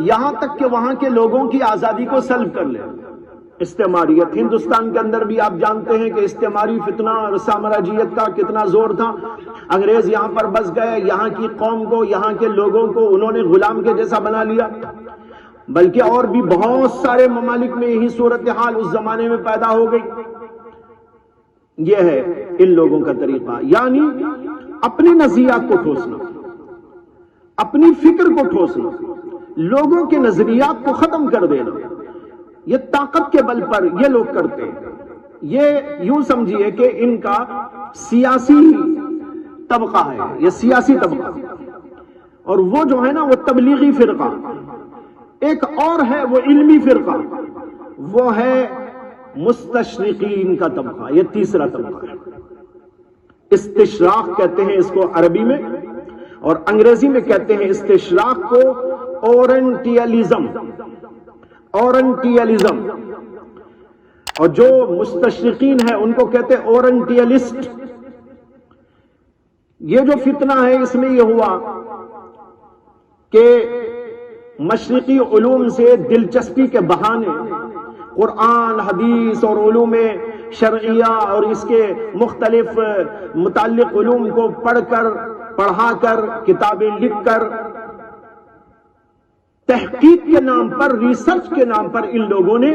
یہاں تک کہ وہاں کے لوگوں کی آزادی کو سلب کر لے۔ استعماریت ہندوستان کے اندر بھی آپ جانتے ہیں کہ استعماری فتنہ اور سامراجیت کا کتنا زور تھا۔ انگریز یہاں پر بس گئے، یہاں کی قوم کو، یہاں کے لوگوں کو انہوں نے غلام کے جیسا بنا لیا، بلکہ اور بھی بہت سارے ممالک میں یہی صورتحال اس زمانے میں پیدا ہو گئی۔ یہ ہے ان لوگوں کا طریقہ، یعنی اپنے نظریات کو ٹھوسنا، اپنی فکر کو ٹھوسنا، لوگوں کے نظریات کو ختم کر دینا، یہ طاقت کے بل پر یہ لوگ کرتے ہیں۔ یہ یوں سمجھیے کہ ان کا سیاسی طبقہ ہے، یہ سیاسی طبقہ، اور وہ جو ہے نا وہ تبلیغی فرقہ۔ ایک اور ہے وہ علمی فرقہ، وہ ہے مستشرقین کا طبقہ، یہ تیسرا طبقہ ہے۔ استشراق کہتے ہیں اس کو عربی میں، اور انگریزی میں کہتے ہیں استشراق کو اورینٹیلزم، اور جو مستشرقین ہیں ان کو کہتے ہیں اورینٹیلسٹ۔ یہ جو فتنہ ہے اس میں یہ ہوا کہ مشرقی علوم سے دلچسپی کے بہانے قرآن، حدیث اور علوم شرعیہ اور اس کے مختلف متعلق علوم کو پڑھا کر کتابیں لکھ کر تحقیق کے نام پر، ریسرچ کے نام پر ان لوگوں نے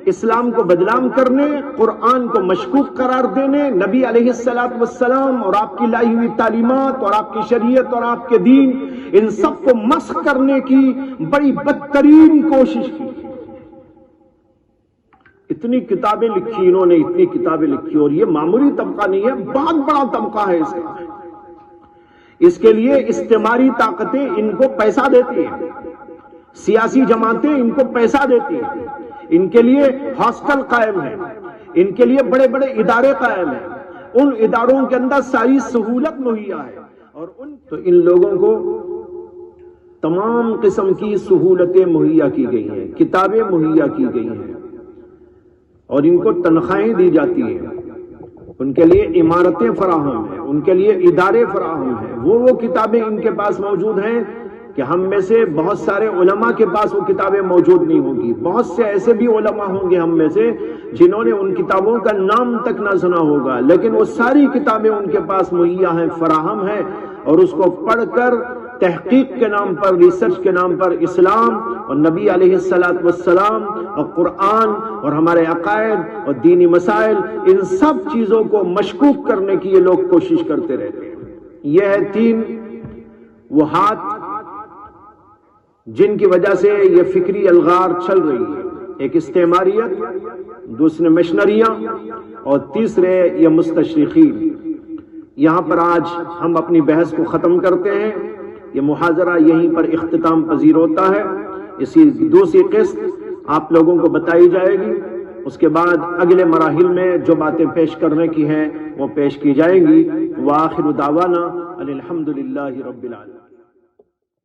اسلام کو بدنام کرنے، قرآن کو مشکوک قرار دینے، نبی علیہ السلام اور آپ کی لائی ہوئی تعلیمات اور آپ کی شریعت اور آپ کے دین، ان سب کو مسخ کرنے کی بڑی بدترین کوشش کی۔ اتنی کتابیں لکھی انہوں نے، اتنی کتابیں لکھی، اور یہ معمولی طبقہ نہیں ہے، بہت بڑا طبقہ ہے اس کا۔ اس کے لیے استعماری طاقتیں ان کو پیسہ دیتی ہیں، سیاسی جماعتیں ان کو پیسہ دیتی ہیں، ان کے لیے ہاسٹل قائم ہے، ان کے لیے بڑے بڑے ادارے قائم ہیں، ان اداروں کے اندر ساری سہولت مہیا ہے، اور تو ان لوگوں کو تمام قسم کی سہولتیں مہیا کی گئی ہیں، کتابیں مہیا کی گئی ہیں، اور ان کو تنخواہیں دی جاتی ہیں، ان کے لیے عمارتیں فراہم ہیں، ان کے لیے ادارے فراہم ہیں۔ وہ کتابیں ان کے پاس موجود ہیں کہ ہم میں سے بہت سارے علماء کے پاس وہ کتابیں موجود نہیں ہوں گی۔ بہت سے ایسے بھی علماء ہوں گے ہم میں سے جنہوں نے ان کتابوں کا نام تک نہ سنا ہوگا، لیکن وہ ساری کتابیں ان کے پاس مہیا ہیں، فراہم ہیں، اور اس کو پڑھ کر تحقیق کے نام پر، ریسرچ کے نام پر اسلام اور نبی علیہ السلام اور قرآن اور ہمارے عقائد اور دینی مسائل، ان سب چیزوں کو مشکوک کرنے کی یہ لوگ کوشش کرتے رہتے ہیں۔ یہ ہے تین وہ ہاتھ جن کی وجہ سے یہ فکری الغار چل رہی ہے، ایک استعماریت، دوسرے مشنریاں، اور تیسرے یہ مستشرقین۔ یہاں پر آج ہم اپنی بحث کو ختم کرتے ہیں، یہ محاضرہ یہیں پر اختتام پذیر ہوتا ہے۔ اسی دوسری قسط آپ لوگوں کو بتائی جائے گی اس کے بعد اگلے مراحل میں جو باتیں پیش کرنے کی ہیں وہ پیش کی جائیں گی۔ وآخر دعوانا الحمدللہ رب العالمین۔